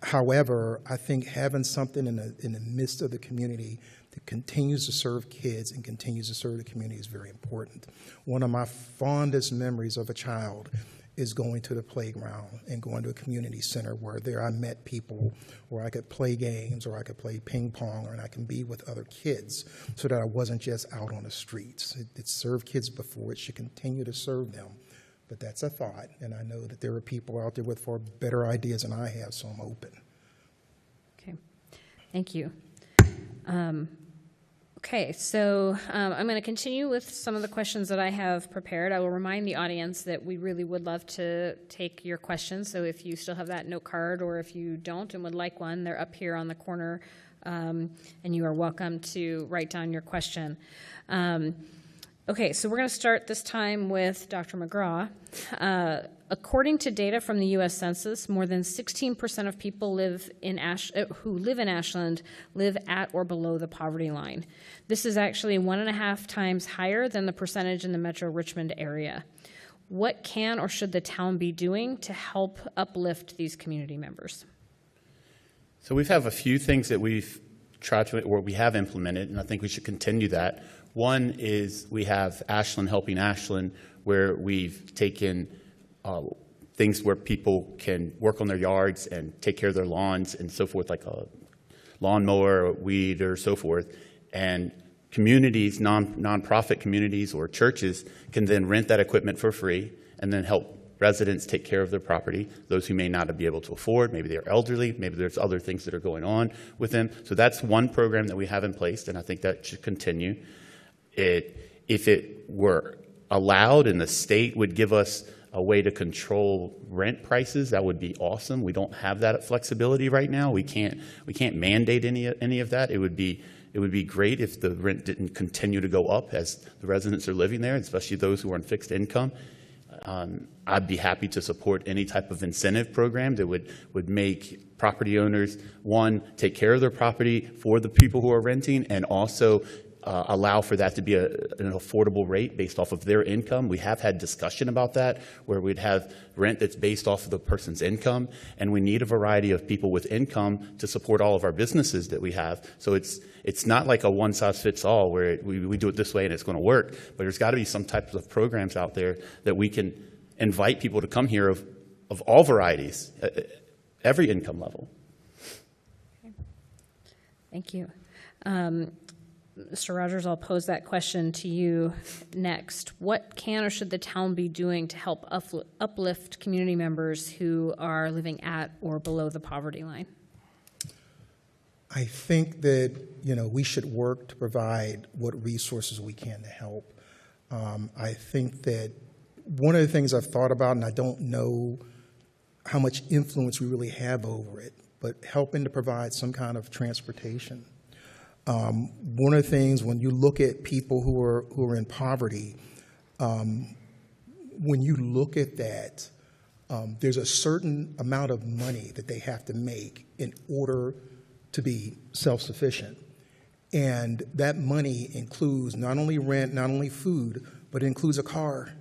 However, I think having something in the midst of the community that continues to serve kids and continues to serve the community is very important. One of my fondest memories of a child is going to the playground and going to a community center where there I met people where I could play games or I could play ping pong and I can be with other kids so that I wasn't just out on the streets. It served kids before. It should continue to serve them. But that's a thought, and I know that there are people out there with far better ideas than I have, so I'm open. Okay, thank you. Okay, so I'm going to continue with some of the questions that I have prepared. I will remind the audience that we really would love to take your questions, so if you still have that note card or if you don't and would like one, they're up here on the corner, and you are welcome to write down your question. Okay, so we're going to start this time with Dr. McGraw. According to data from the U.S. Census, more than 16% of people who live in Ashland live at or below the poverty line. This is actually 1.5 times higher than the percentage in the Metro Richmond area. What can or should the town be doing to help uplift these community members? So we have a few things that we've tried to, or we have implemented, and I think we should continue that. One is we have Ashland Helping Ashland, where we've taken things where people can work on their yards and take care of their lawns and so forth, like a lawnmower, weed, or so forth. And communities, nonprofit communities or churches can then rent that equipment for free and then help residents take care of their property, those who may not be able to afford. Maybe they're elderly, maybe there's other things that are going on with them. So that's one program that we have in place, and I think that should continue. If it were allowed and the state would give us a way to control rent prices, that would be awesome. We don't have that flexibility right now. We can't mandate any of that. It would be great if the rent didn't continue to go up as the residents are living there, especially those who are on fixed income. I'd be happy to support any type of incentive program that would make property owners, one, take care of their property for the people who are renting, and also allow for that to be an affordable rate based off of their income. We have had discussion about that, where we'd have rent that's based off of the person's income, and we need a variety of people with income to support all of our businesses that we have. So it's not like a one-size-fits-all where we do it this way and it's going to work, but there's got to be some types of programs out there that we can invite people to come here of all varieties, every income level. Okay. Thank you. Mr. Rogers, I'll pose that question to you next. What can or should the town be doing to help uplift community members who are living at or below the poverty line? I think that, we should work to provide what resources we can to help. I think that one of the things I've thought about, and I don't know how much influence we really have over it, but helping to provide some kind of transportation. One of the things, when you look at people who are in poverty, when you look at that, there's a certain amount of money that they have to make in order to be self-sufficient. And that money includes not only rent, not only food, but it includes a car.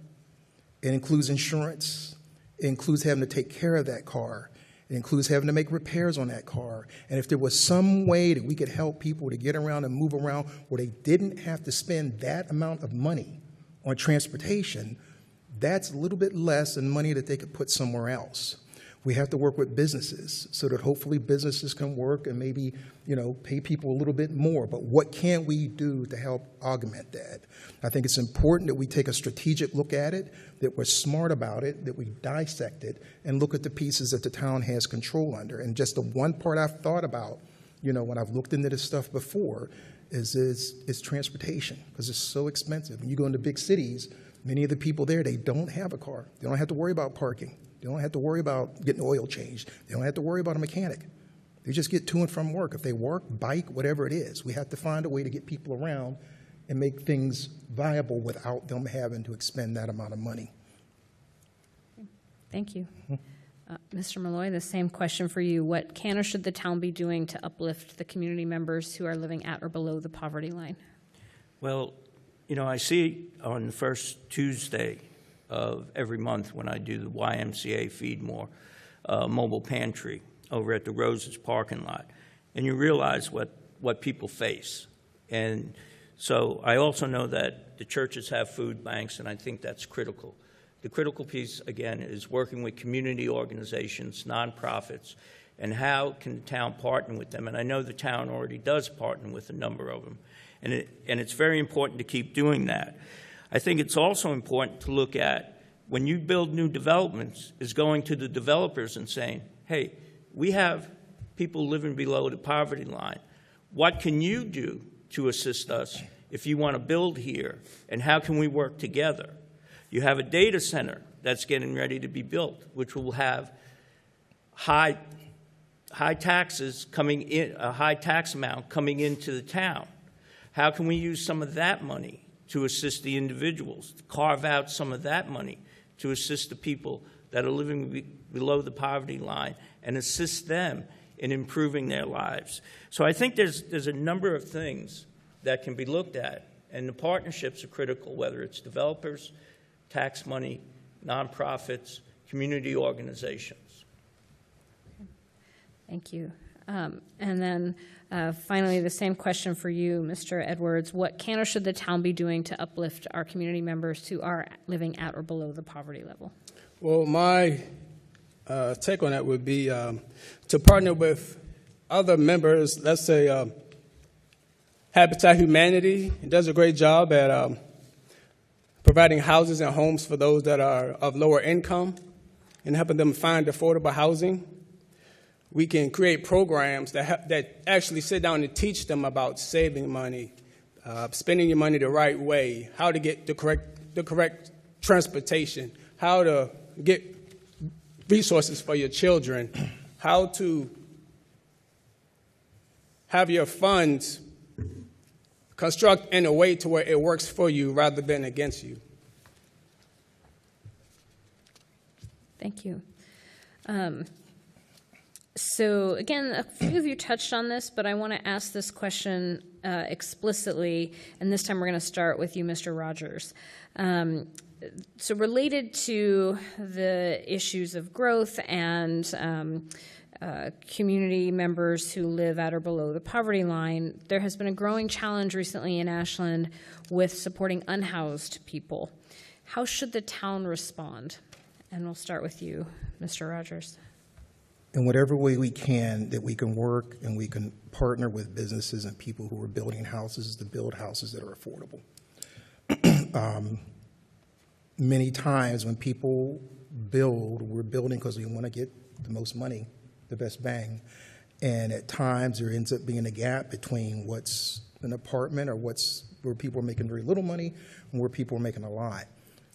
It includes insurance. It includes having to take care of that car. It includes having to make repairs on that car. And if there was some way that we could help people to get around and move around where they didn't have to spend that amount of money on transportation, that's a little bit less than money that they could put somewhere else. We have to work with businesses so that hopefully businesses can work and maybe, pay people a little bit more. But what can we do to help augment that? I think it's important that we take a strategic look at it, that we're smart about it, that we dissect it, and look at the pieces that the town has control under. And just the one part I've thought about, when I've looked into this stuff before, is transportation, because it's so expensive. When you go into big cities, many of the people there, they don't have a car. They don't have to worry about parking. They don't have to worry about getting oil changed. They don't have to worry about a mechanic. They just get to and from work. If they work, bike, whatever it is, we have to find a way to get people around and make things viable without them having to expend that amount of money. Thank you. Mr. Malloy, the same question for you. What can or should the town be doing to uplift the community members who are living at or below the poverty line? Well, I see on the first Tuesday of every month when I do the YMCA Feed More mobile pantry over at the Roses parking lot, and you realize what people face. And so I also know that the churches have food banks, and I think that's critical. The critical piece, again, is working with community organizations, nonprofits, and how can the town partner with them? And I know the town already does partner with a number of them, and it's very important to keep doing that. I think it's also important to look at, when you build new developments, is going to the developers and saying, hey, we have people living below the poverty line. What can you do to assist us if you want to build here, and how can we work together? You have a data center that's getting ready to be built, which will have high taxes coming in, a high tax amount coming into the town. How can we use some of that money to assist the individuals, carve out some of that money to assist the people that are living below the poverty line and assist them in improving their lives? So I think there's a number of things that can be looked at, and the partnerships are critical, whether it's developers, tax money, nonprofits, community organizations. Thank you. And then finally, the same question for you, Mr. Edwards. What can or should the town be doing to uplift our community members who are living at or below the poverty level? Well, my take on that would be to partner with other members. Let's say Habitat Humanity does a great job at providing houses and homes for those that are of lower income and helping them find affordable housing. We can create programs that actually sit down and teach them about saving money, spending your money the right way, how to get the correct transportation, how to get resources for your children, how to have your funds construct in a way to where it works for you rather than against you. Thank you. So again, a few of you touched on this, but I want to ask this question explicitly, and this time we're going to start with you, Mr. Rogers. So related to the issues of growth and community members who live at or below the poverty line, there has been a growing challenge recently in Ashland with supporting unhoused people. How should the town respond? And we'll start with you, Mr. Rogers. In whatever way we can, that we can work and we can partner with businesses and people who are building houses to build houses that are affordable. Many times when people build, we're building because we want to get the most money, the best bang. And at times there ends up being a gap between what's an apartment or where people are making very little money and where people are making a lot.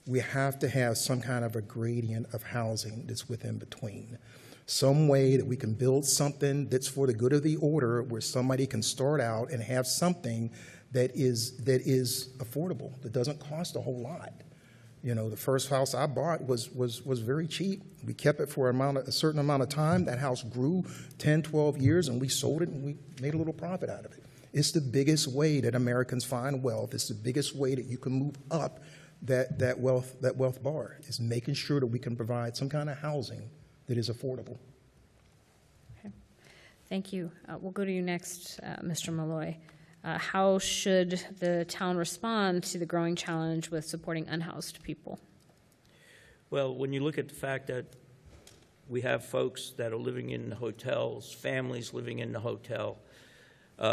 We have to have some kind of a gradient of housing that's within between. Some way that we can build something that's for the good of the order, where somebody can start out and have something that is affordable, that doesn't cost a whole lot. You know, the first house I bought was very cheap. We kept it for a certain amount of time. That house grew 10, 12 years, and we sold it, and we made a little profit out of it. It's the biggest way that Americans find wealth. It's the biggest way that you can move up that wealth bar, is making sure that we can provide some kind of housing that is affordable. Thank you. We'll go to you next, Mr. Malloy. How should the town respond to the growing challenge with supporting unhoused people? Well, when you look at the fact that we have folks that are living in hotels, families living in the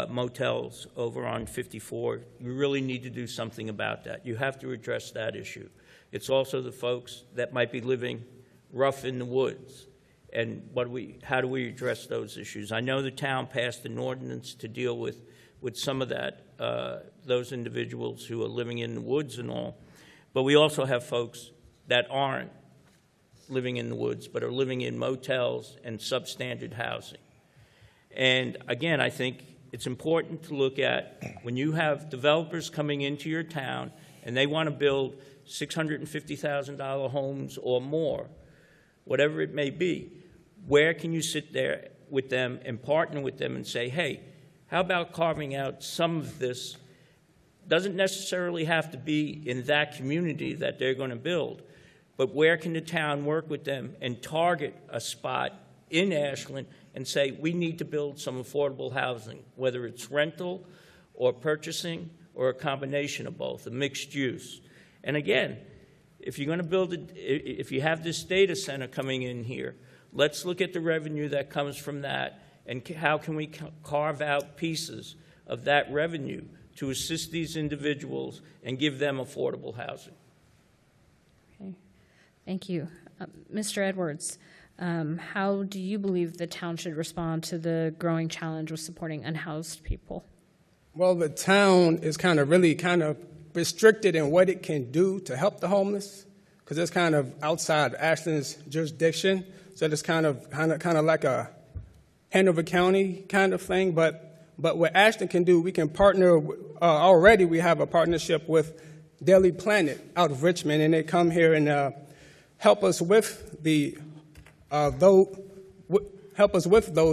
motels over on 54, you really need to do something about that. You have to address that issue. It's also the folks that might be living rough in the woods. And how do we address those issues? I know the town passed an ordinance to deal with some of that, those individuals who are living in the woods and all. But we also have folks that aren't living in the woods, but are living in motels and substandard housing. And again, I think it's important to look at when you have developers coming into your town and they want to build $650,000 homes or more, whatever it may be, where can you sit there with them and partner with them and say, hey, how about carving out some of this? Doesn't necessarily have to be in that community that they're going to build, but where can the town work with them and target a spot in Ashland and say, we need to build some affordable housing, whether it's rental or purchasing or a combination of both, a mixed use. And again, if you're going to build it, if you have this data center coming in here, let's look at the revenue that comes from that and how can we carve out pieces of that revenue to assist these individuals and give them affordable housing. Okay. Thank you. Mr. Edwards, how do you believe the town should respond to the growing challenge with supporting unhoused people? Well, the town is really restricted in what it can do to help the homeless, because it's kind of outside Ashland's jurisdiction. So it's kind of like a Hanover County kind of thing. But what Ashland can do, we can partner. Already, we have a partnership with Daily Planet out of Richmond, and they come here and help us with those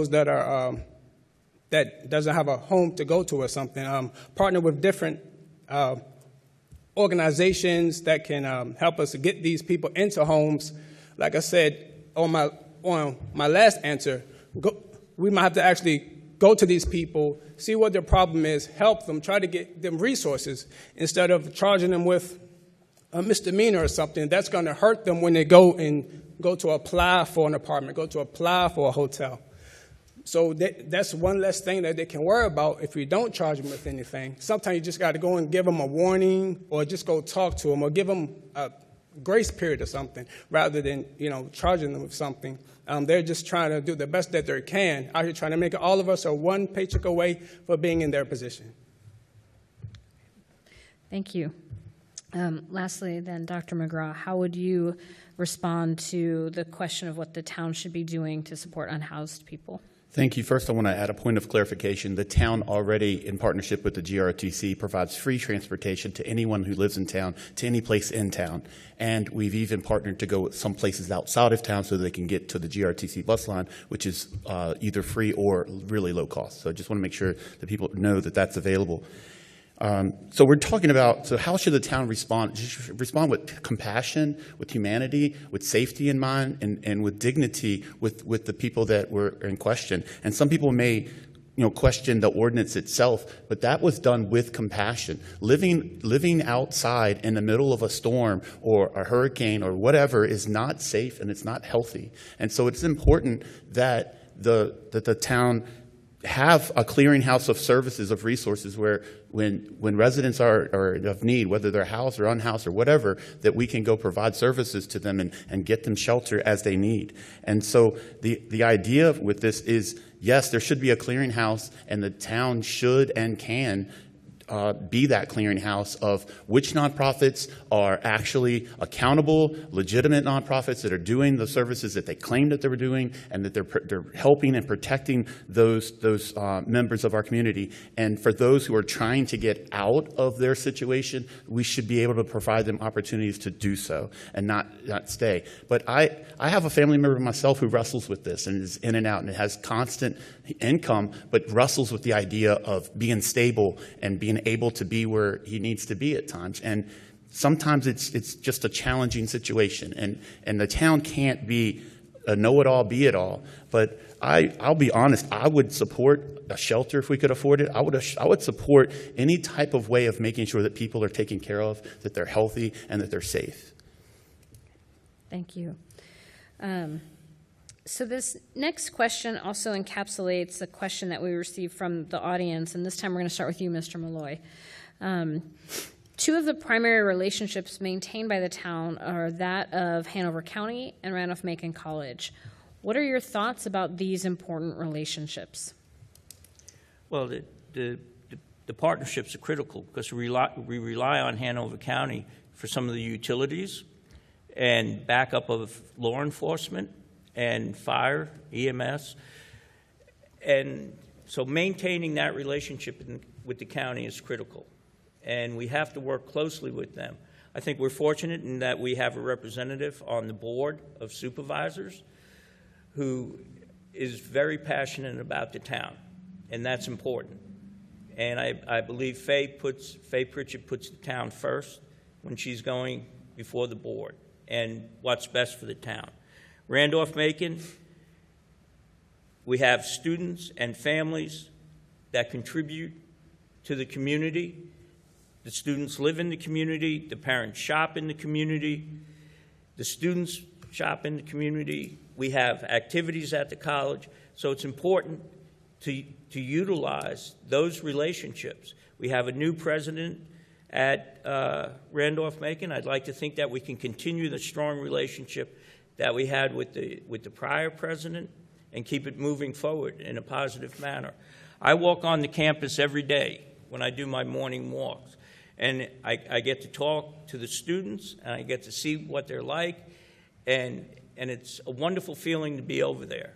that are that doesn't have a home to go to or something. Partner with different organizations that can help us get these people into homes. Like I said on my last answer, we might have to actually go to these people, see what their problem is, help them, try to get them resources instead of charging them with a misdemeanor or something. That's going to hurt them when they go to apply for an apartment, go to apply for a hotel. So that's one less thing that they can worry about if we don't charge them with anything. Sometimes you just got to go and give them a warning or just go talk to them or give them a grace period or something rather than, charging them with something. They're just trying to do the best that they can out here trying to make it. All of us are one paycheck away for being in their position. Thank you. Lastly, then, Dr. McGraw, how would you respond to the question of what the town should be doing to support unhoused people? Thank you. First, I want to add a point of clarification. The town already, in partnership with the GRTC, provides free transportation to anyone who lives in town, to any place in town. And we've even partnered to go some places outside of town so they can get to the GRTC bus line, which is either free or really low cost. So I just want to make sure that people know that that's available. So we're talking about, so how should the town respond? Just respond with compassion, with humanity, with safety in mind, and with dignity with the people that were in question. And some people may, question the ordinance itself, but that was done with compassion. Living outside in the middle of a storm or a hurricane or whatever is not safe and it's not healthy. And so it's important that the town have a clearinghouse of services, of resources, where when residents are of need, whether they're housed or unhoused or whatever, that we can go provide services to them and get them shelter as they need. And so the idea with this is, yes, there should be a clearinghouse, and the town should and can be that clearinghouse of which nonprofits are actually accountable, legitimate nonprofits that are doing the services that they claim that they were doing, and that they're helping and protecting those members of our community. And for those who are trying to get out of their situation, we should be able to provide them opportunities to do so and not stay. But I have a family member myself who wrestles with this and is in and out and has constant income, but wrestles with the idea of being stable and being able to be where he needs to be at times. And sometimes it's just a challenging situation. And the town can't be a know-it-all, be-it-all. But I'll be honest, I would support a shelter if we could afford it. I would support any type of way of making sure that people are taken care of, that they're healthy, and that they're safe. Thank you. So this next question also encapsulates a question that we received from the audience, and this time we're going to start with you, Mr. Malloy. Two of the primary relationships maintained by the town are that of Hanover County and Randolph-Macon College. What are your thoughts about these important relationships? Well, the partnerships are critical because we rely on Hanover County for some of the utilities and backup of law enforcement and fire, EMS. And so maintaining that relationship with the county is critical. And we have to work closely with them. I think we're fortunate in that we have a representative on the board of supervisors who is very passionate about the town, and that's important. And I believe Faye Pritchett puts the town first when she's going before the board and what's best for the town. Randolph-Macon, we have students and families that contribute to the community. The students live in the community, the parents shop in the community, the students shop in the community. We have activities at the college, so it's important to utilize those relationships. We have a new president at Randolph-Macon. I'd like to think that we can continue the strong relationship that we had with the prior president and keep it moving forward in a positive manner. I walk on the campus every day when I do my morning walks, and I get to talk to the students, and I get to see what they're like, and it's a wonderful feeling to be over there,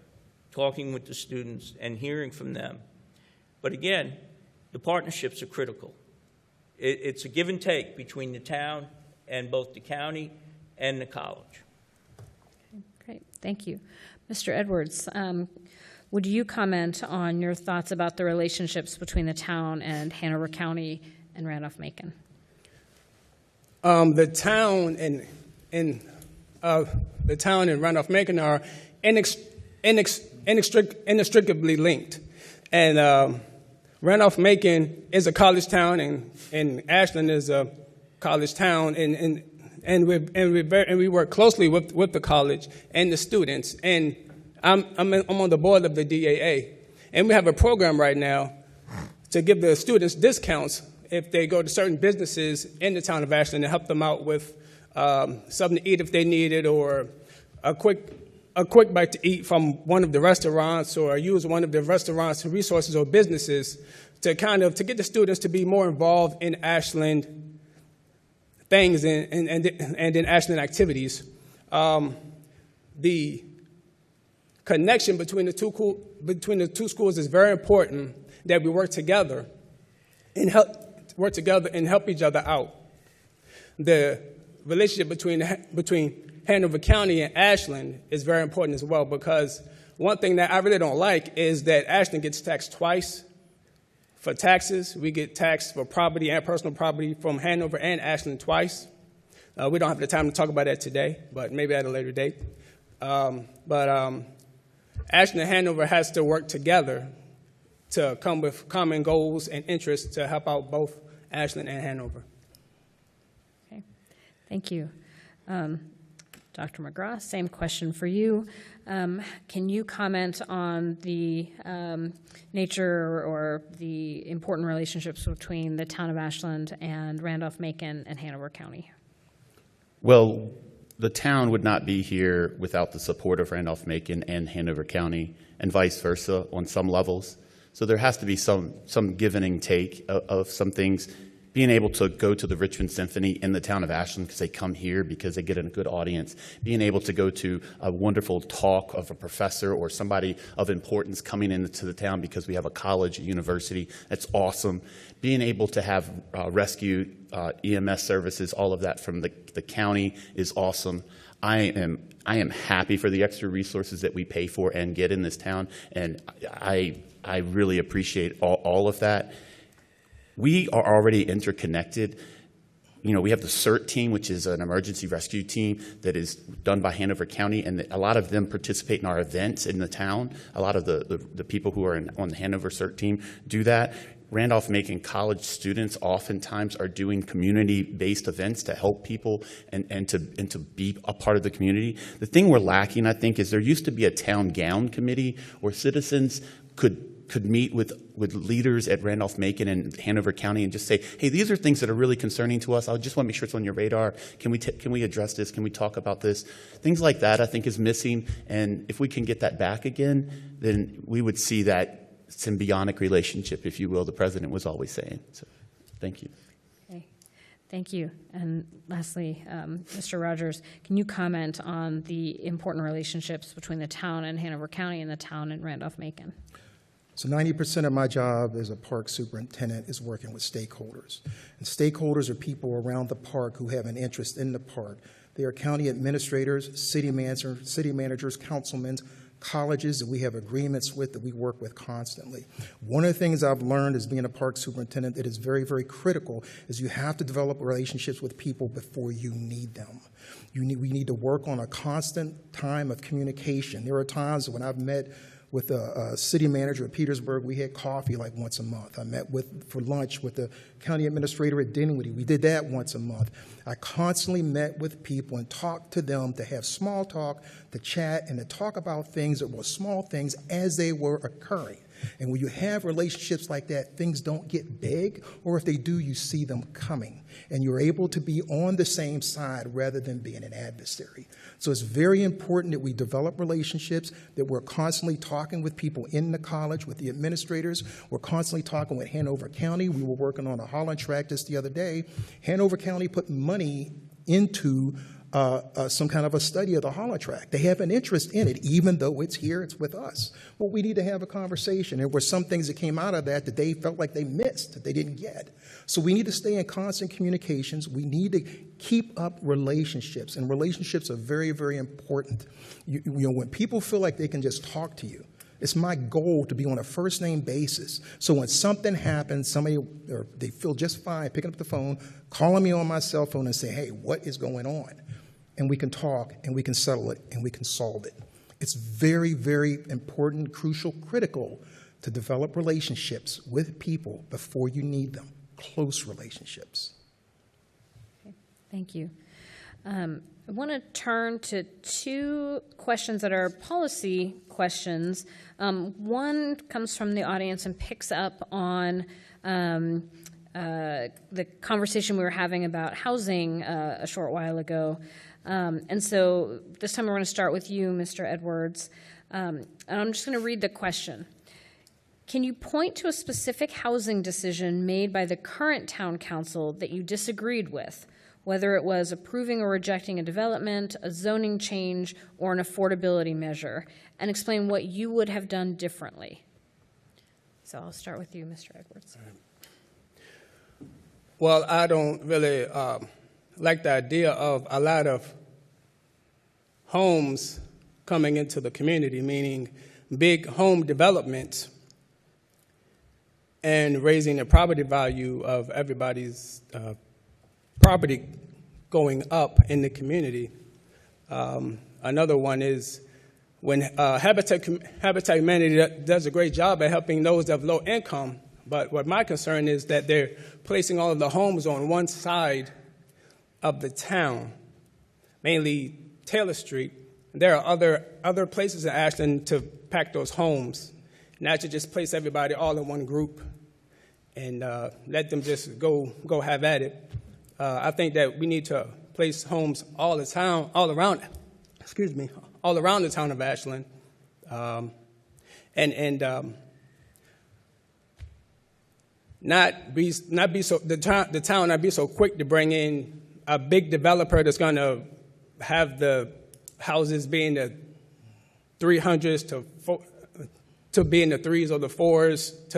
talking with the students and hearing from them. But again, the partnerships are critical. It's a give and take between the town and both the county and the college. Great, thank you. Mr. Edwards, would you comment on your thoughts about the relationships between the town and Hanover County and Randolph-Macon? The town and Randolph-Macon are inextricably linked. And Randolph-Macon is a college town, and Ashland is a college town, and we work closely with the college and the students. And I'm on the board of the DAA, and we have a program right now to give the students discounts if they go to certain businesses in the town of Ashland to help them out with something to eat if they need it, or a quick bite to eat from one of the restaurants, or use one of the restaurants' resources or businesses to get the students to be more involved in Ashland things and in Ashland activities. The connection between the two schools is very important, that we work together and help each other out. The relationship between Hanover County and Ashland is very important as well, because one thing that I really don't like is that Ashland gets taxed twice for taxes. We get taxed for property and personal property from Hanover and Ashland twice. We don't have the time to talk about that today, but maybe at a later date. Ashland and Hanover has to work together to come with common goals and interests to help out both Ashland and Hanover. Okay, thank you. Dr. McGrath, same question for you. Can you comment on the nature or the important relationships between the town of Ashland and Randolph-Macon and Hanover County? Well, the town would not be here without the support of Randolph-Macon and Hanover County, and vice versa on some levels. So there has to be some give and take of some things. Being able to go to the Richmond Symphony in the town of Ashland because they come here because they get a good audience. Being able to go to a wonderful talk of a professor or somebody of importance coming into the town because we have a college, a university. That's awesome. Being able to have rescue EMS services, all of that from the county is awesome. I am happy for the extra resources that we pay for and get in this town, and I really appreciate all of that. We are already interconnected. We have the CERT team, which is an emergency rescue team that is done by Hanover County, and a lot of them participate in our events in the town. A lot of the people who are on the Hanover CERT team do that. Randolph-Macon college students oftentimes are doing community-based events to help people and to be a part of the community. The thing we're lacking, I think, is there used to be a town gown committee where citizens could meet with leaders at Randolph-Macon and Hanover County and just say, hey, these are things that are really concerning to us. I just want to make sure it's on your radar. Can we address this? Can we talk about this? Things like that, I think, is missing. And if we can get that back again, then we would see that symbiotic relationship, if you will, the president was always saying. So, thank you. Okay. Thank you. And lastly, Mr. Rogers, can you comment on the important relationships between the town and Hanover County and the town and Randolph-Macon? So 90% of my job as a park superintendent is working with stakeholders. And stakeholders are people around the park who have an interest in the park. They are county administrators, city managers, councilmen, colleges that we have agreements with that we work with constantly. One of the things I've learned as being a park superintendent that is very, very critical is you have to develop relationships with people before you need them. We need to work on a constant time of communication. There are times when I've met with a city manager at Petersburg. We had coffee like once a month. I met for lunch with the county administrator at Dinwiddie. We did that once a month. I constantly met with people and talked to them to have small talk, to chat, and to talk about things that were small things as they were occurring. And when you have relationships like that, things don't get big, or if they do, you see them coming. And you're able to be on the same side rather than being an adversary. So it's very important that we develop relationships, that we're constantly talking with people in the college, with the administrators. We're constantly talking with Hanover County. We were working on a Holland tract just the other day. Hanover County put money into some kind of a study of the Holland tract. They have an interest in it, even though it's here, it's with us. Well, we need to have a conversation. There were some things that came out of that that they felt like they missed, that they didn't get. So we need to stay in constant communications. We need to keep up relationships, and relationships are very, very important. When people feel like they can just talk to you, it's my goal to be on a first-name basis. So when something happens, or they feel just fine picking up the phone, calling me on my cell phone and say, hey, what is going on? And we can talk, and we can settle it, and we can solve it. It's very, very important, crucial, critical to develop relationships with people before you need them, close relationships. Okay. Thank you. I want to turn to two questions that are policy questions. One comes from the audience and picks up on the conversation we were having about housing a short while ago. And so this time we're going to start with you, Mr. Edwards. And I'm just going to read the question. Can you point to a specific housing decision made by the current town council that you disagreed with, whether it was approving or rejecting a development, a zoning change, or an affordability measure, and explain what you would have done differently? So I'll start with you, Mr. Edwards. Well, I don't really like the idea of a lot of homes coming into the community, meaning big home developments and raising the property value of everybody's property going up in the community. Another one is when Habitat Humanity does a great job at helping those of low income, but what my concern is that they're placing all of the homes on one side of the town, mainly Taylor Street. There are other places in Ashland to pack those homes, not to just place everybody all in one group and let them just go have at it. I think that we need to place homes all around the town of Ashland, not be so quick to bring in a big developer that's going to have the houses be in the 300s to be in the 3s or the 4s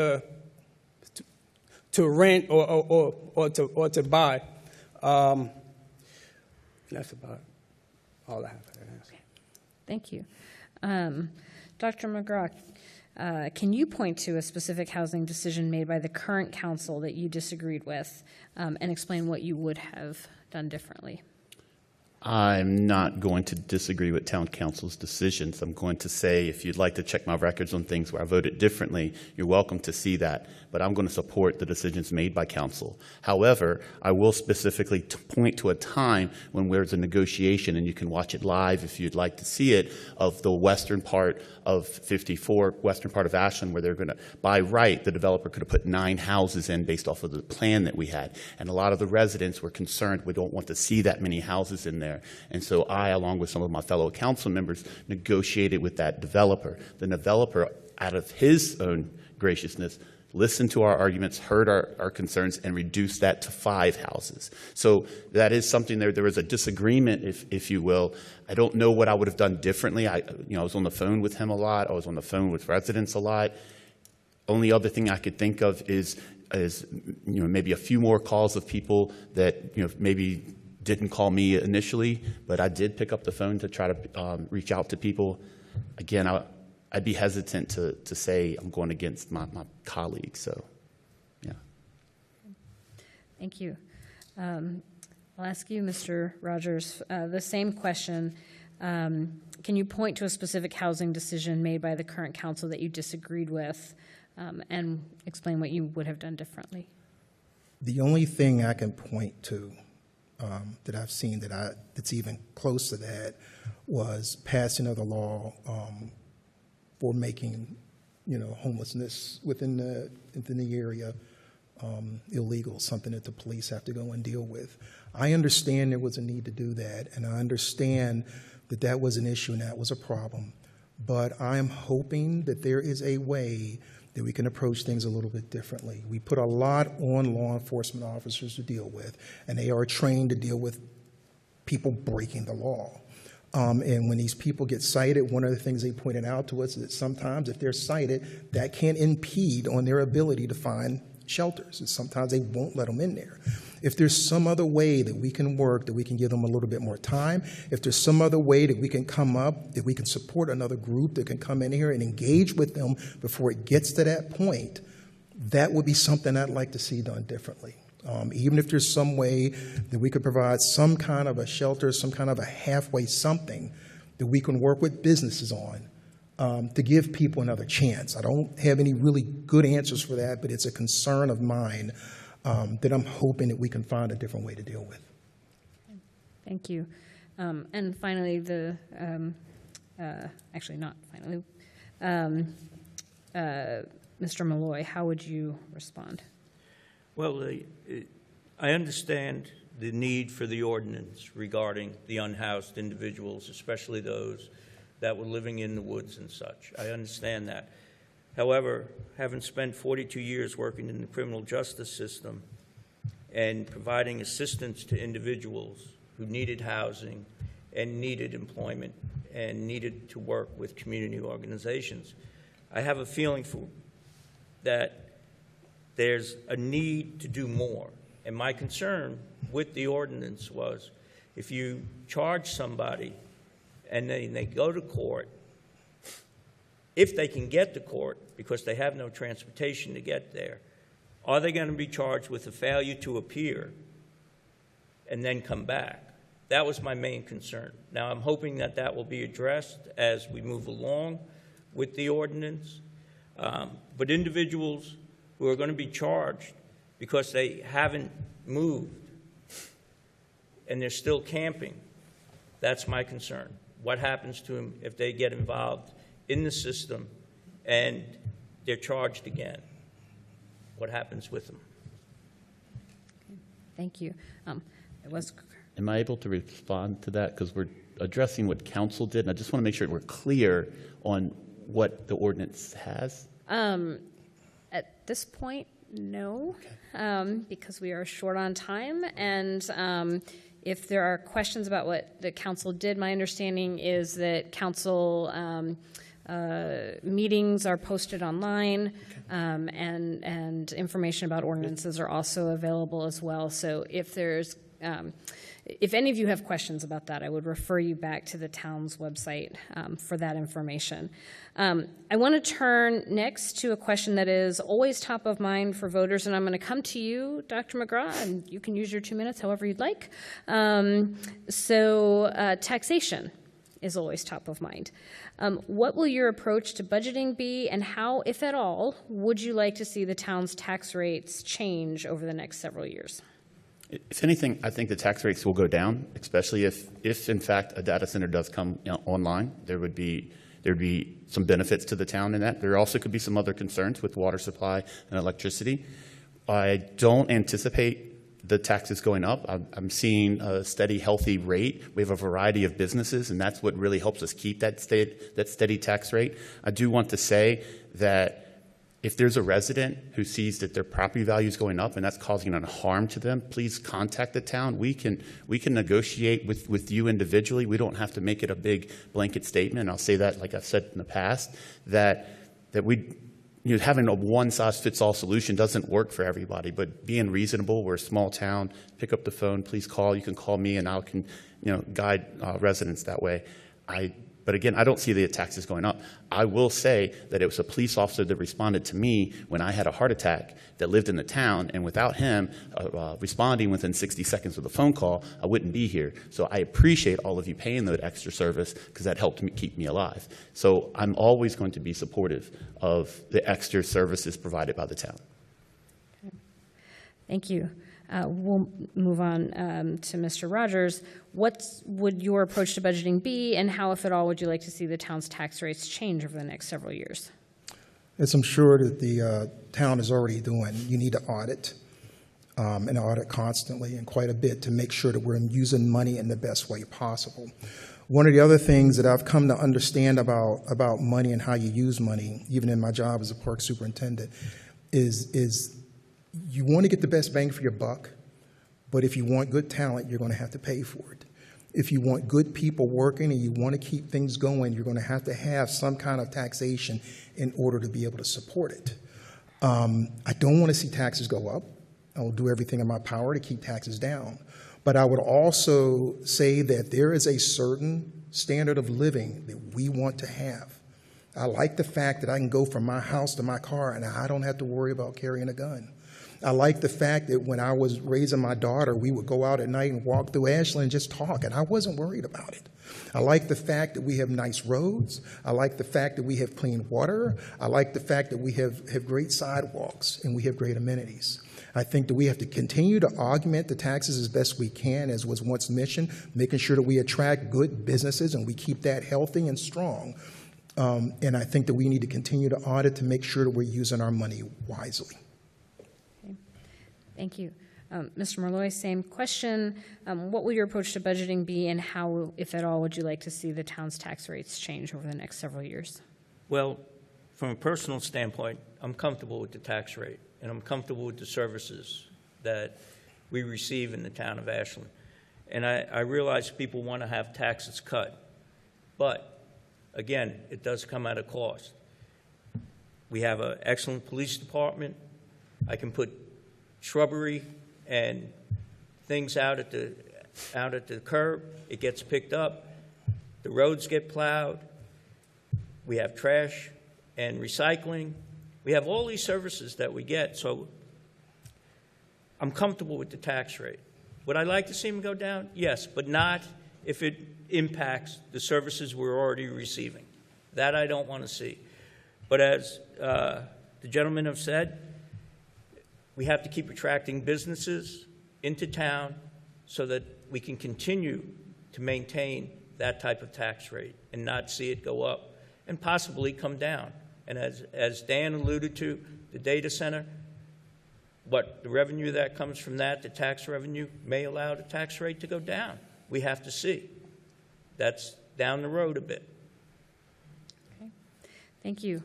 to rent or to buy. That's about all I have for that answer. Thank you. Dr. McGraw, Can you point to a specific housing decision made by the current council that you disagreed with, and explain what you would have done differently? I'm not going to disagree with town council's decisions. I'm going to say, if you'd like to check my records on things where I voted differently, you're welcome to see that. But I'm going to support the decisions made by council. However, I will specifically point to a time when there's a negotiation, and you can watch it live if you'd like to see it, of the western part of 54, western part of Ashland, where they're going to, by right, the developer could have put 9 houses in based off of the plan that we had. And a lot of the residents were concerned, we don't want to see that many houses in there. And so I, along with some of my fellow council members, negotiated with that developer. The developer, out of his own graciousness, listened to our arguments, heard our concerns, and reduced that to 5 houses. So that is something there was a disagreement, if you will. I don't know what I would have done differently. I was on the phone with him a lot. I was on the phone with residents a lot. Only other thing I could think of is maybe a few more calls of people that maybe didn't call me initially, but I did pick up the phone to try to reach out to people. Again, I'd be hesitant to say I'm going against my colleagues, so, yeah. Thank you. I'll ask you, Mr. Rogers, the same question. Can you point to a specific housing decision made by the current council that you disagreed with, and explain what you would have done differently? The only thing I can point to that I've seen that's even close to that was passing of the law for making, homelessness within the area illegal, something that the police have to go and deal with. I understand there was a need to do that, and I understand that was an issue and that was a problem. But I am hoping that there is a way that we can approach things a little bit differently. We put a lot on law enforcement officers to deal with, and they are trained to deal with people breaking the law. And when these people get cited, one of the things they pointed out to us is that sometimes if they're cited, that can impede on their ability to find shelters. And sometimes they won't let them in there. If there's some other way that we can work, that we can give them a little bit more time, if there's some other way that we can come up, that we can support another group that can come in here and engage with them before it gets to that point, that would be something I'd like to see done differently. Even if there's some way that we could provide some kind of a shelter, some kind of a halfway something that we can work with businesses on to give people another chance. I don't have any really good answers for that, but it's a concern of mine that I'm hoping that we can find a different way to deal with. Thank you. And finally, actually not finally, Mr. Malloy, how would you respond? Well, I understand the need for the ordinance regarding the unhoused individuals, especially those that were living in the woods and such. I understand that. However, having spent 42 years working in the criminal justice system and providing assistance to individuals who needed housing and needed employment and needed to work with community organizations, I have a feeling that there's a need to do more. And my concern with the ordinance was, if you charge somebody and then they go to court, if they can get to court because they have no transportation to get there, are they going to be charged with a failure to appear and then come back? That was my main concern. Now, I'm hoping that will be addressed as we move along with the ordinance. But individuals who are going to be charged because they haven't moved and they're still camping, that's my concern. What happens to them if they get involved in the system and they're charged again? What happens with them? Thank you. Am I able to respond to that? Because we're addressing what council did, and I just want to make sure we're clear on what the ordinance has. At this point, no, because we are short on time. And if there are questions about what the council did, my understanding is that council meetings are posted online, and information about ordinances are also available as well. So if there's if any of you have questions about that, I would refer you back to the town's website for that information. I want to turn next to a question that is always top of mind for voters, and I'm going to come to you, Dr. McGraw, and you can use your 2 minutes however you'd like. Taxation is always top of mind. What will your approach to budgeting be, and how, if at all, would you like to see the town's tax rates change over the next several years? If anything, I think the tax rates will go down, especially if in fact a data center does come online. There'd be some benefits to the town in that. There also could be some other concerns with water supply and electricity. I don't anticipate the taxes going up. I'm seeing a steady, healthy rate. We have a variety of businesses, and that's what really helps us keep that steady tax rate. I do want to say that if there's a resident who sees that their property value is going up and that's causing harm to them, please contact the town. We can negotiate with you individually. We don't have to make it a big blanket statement. I'll say that, like I've said in the past, that having a one-size-fits-all solution doesn't work for everybody. But being reasonable, we're a small town. Pick up the phone, please call. You can call me, and I can guide residents that way. But again, I don't see the taxes going up. I will say that it was a police officer that responded to me when I had a heart attack that lived in the town, and without him responding within 60 seconds with a phone call, I wouldn't be here. So I appreciate all of you paying that extra service because that helped me keep me alive. So I'm always going to be supportive of the extra services provided by the town. Okay. Thank you. We'll move on to Mr. Rogers. What would your approach to budgeting be, and how, if at all, would you like to see the town's tax rates change over the next several years? As I'm sure that the town is already doing, you need to audit and audit constantly and quite a bit to make sure that we're using money in the best way possible. One of the other things that I've come to understand about money and how you use money, even in my job as a park superintendent, is you want to get the best bang for your buck, but if you want good talent, you're going to have to pay for it. If you want good people working and you want to keep things going, you're going to have some kind of taxation in order to be able to support it. I don't want to see taxes go up. I will do everything in my power to keep taxes down. But I would also say that there is a certain standard of living that we want to have. I like the fact that I can go from my house to my car and I don't have to worry about carrying a gun. I like the fact that when I was raising my daughter, we would go out at night and walk through Ashland and just talk, and I wasn't worried about it. I like the fact that we have nice roads. I like the fact that we have clean water. I like the fact that we have great sidewalks and we have great amenities. I think that we have to continue to augment the taxes as best we can, as was once mentioned, making sure that we attract good businesses and we keep that healthy and strong. And I think that we need to continue to audit to make sure that we're using our money wisely. Thank you. Mr. Malloy, same question. What will your approach to budgeting be, and how, if at all, would you like to see the town's tax rates change over the next several years? Well, from a personal standpoint, I'm comfortable with the tax rate, and I'm comfortable with the services that we receive in the town of Ashland. And I realize people want to have taxes cut, but again, it does come at a cost. We have an excellent police department. I can put shrubbery and things out at the curb. It gets picked up. The roads get plowed. We have trash and recycling. We have all these services that we get. So I'm comfortable with the tax rate. Would I like to see them go down? Yes, but not if it impacts the services we're already receiving. That I don't want to see. But as the gentlemen have said, we have to keep attracting businesses into town so that we can continue to maintain that type of tax rate and not see it go up and possibly come down. And as Dan alluded to, the data center, what the revenue that comes from that, the tax revenue, may allow the tax rate to go down. We have to see. That's down the road a bit. Okay. Thank you.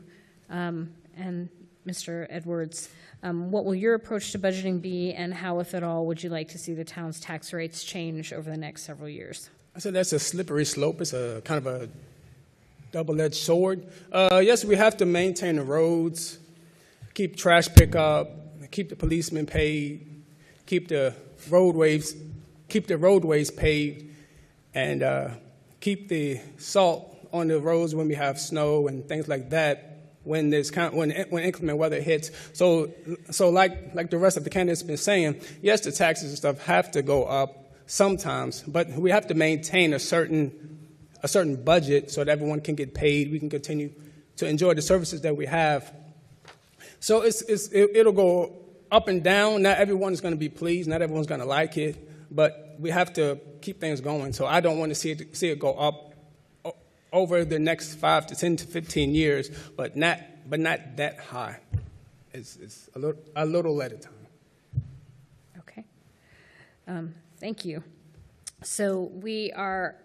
And Mr. Edwards, what will your approach to budgeting be, and how, if at all, would you like to see the town's tax rates change over the next several years? I said that's a slippery slope. It's a kind of a double-edged sword. Yes, we have to maintain the roads, keep trash pickup, keep the policemen paid, keep the roadways keep the roadways paved and keep the salt on the roads when we have snow and things like that when inclement weather hits. So like the rest of the candidates have been saying, yes, the taxes and stuff have to go up sometimes, but we have to maintain a certain budget so that everyone can get paid. We can continue to enjoy the services that we have. So it'll go up and down. Not everyone is going to be pleased. Not everyone's going to like it, but we have to keep things going. So I don't want to see it go up over the next 5 to 10 to 15 years, but not that high. It's a little at a time. Okay. Thank you. So we are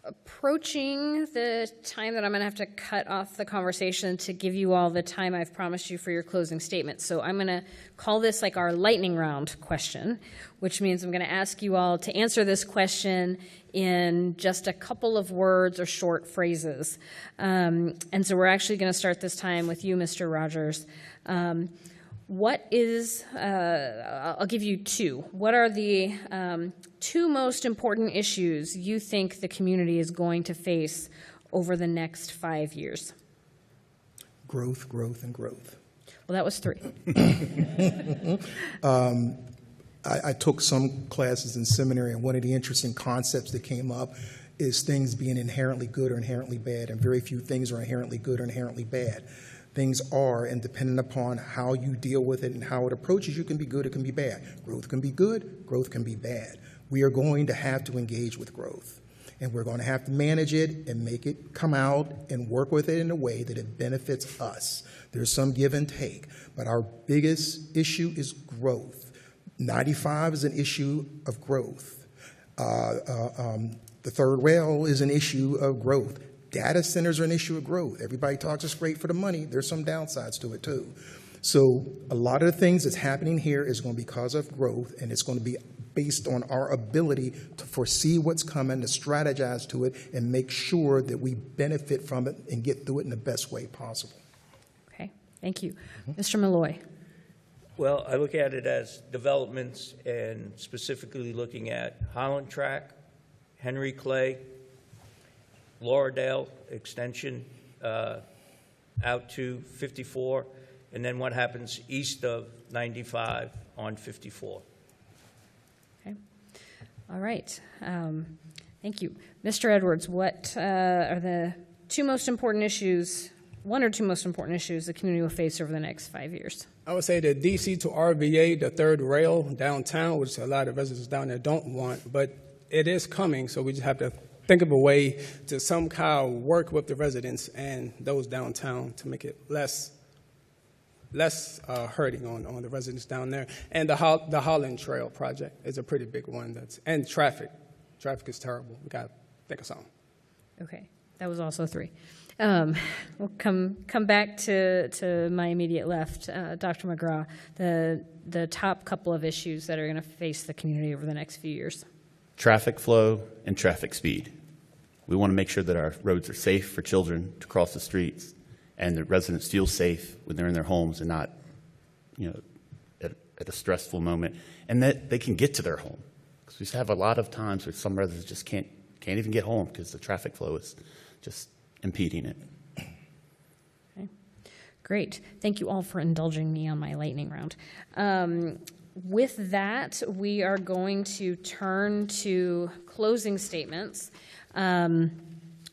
approaching the time that I'm going to have to cut off the conversation to give you all the time I've promised you for your closing statement. So I'm going to call this like our lightning round question, which means I'm going to ask you all to answer this question in just a couple of words or short phrases. And so we're actually going to start this time with you, Mr. Rogers. What is, I'll give you two. What are the two most important issues you think the community is going to face over the next 5 years? Growth, growth, and growth. Well, that was 3. I took some classes in seminary, and one of the interesting concepts that came up is things being inherently good or inherently bad, and very few things are inherently good or inherently bad. Things are, and depending upon how you deal with it and how it approaches you, can be good, it can be bad. Growth can be good, growth can be bad. We are going to have to engage with growth, and we're going to have to manage it and make it come out and work with it in a way that it benefits us. There's some give and take, but our biggest issue is growth. 95 is an issue of growth. The third rail is an issue of growth. Data centers are an issue of growth. Everybody talks us great for the money. There's some downsides to it, too. So a lot of the things that's happening here is going to be because of growth, and it's going to be based on our ability to foresee what's coming, to strategize to it, and make sure that we benefit from it and get through it in the best way possible. Okay, thank you. Mr. Malloy. Well, I look at it as developments and specifically looking at Holland Track, Henry Clay, Lauradale extension out to 54, and then what happens east of 95 on 54. Okay. All right. Thank you. Mr. Edwards, what are the two most important issues, one or two most important issues the community will face over the next 5 years? I would say the DC to RVA, the third rail downtown, which a lot of residents down there don't want, but it is coming, so we just have to think of a way to somehow work with the residents and those downtown to make it less hurting on the residents down there. And the Holland Trail project is a pretty big one. And traffic. Traffic is terrible. We got to think of something. Okay, that was also 3. We'll come back to my immediate left, Dr. McGraw, the top couple of issues that are going to face the community over the next few years. Traffic flow and traffic speed. We want to make sure that our roads are safe for children to cross the streets, and that residents feel safe when they're in their homes and not, at a stressful moment, and that they can get to their home. Because we have a lot of times where some residents just can't even get home because the traffic flow is just impeding it. Okay. Great. Thank you all for indulging me on my lightning round. With that, we are going to turn to closing statements.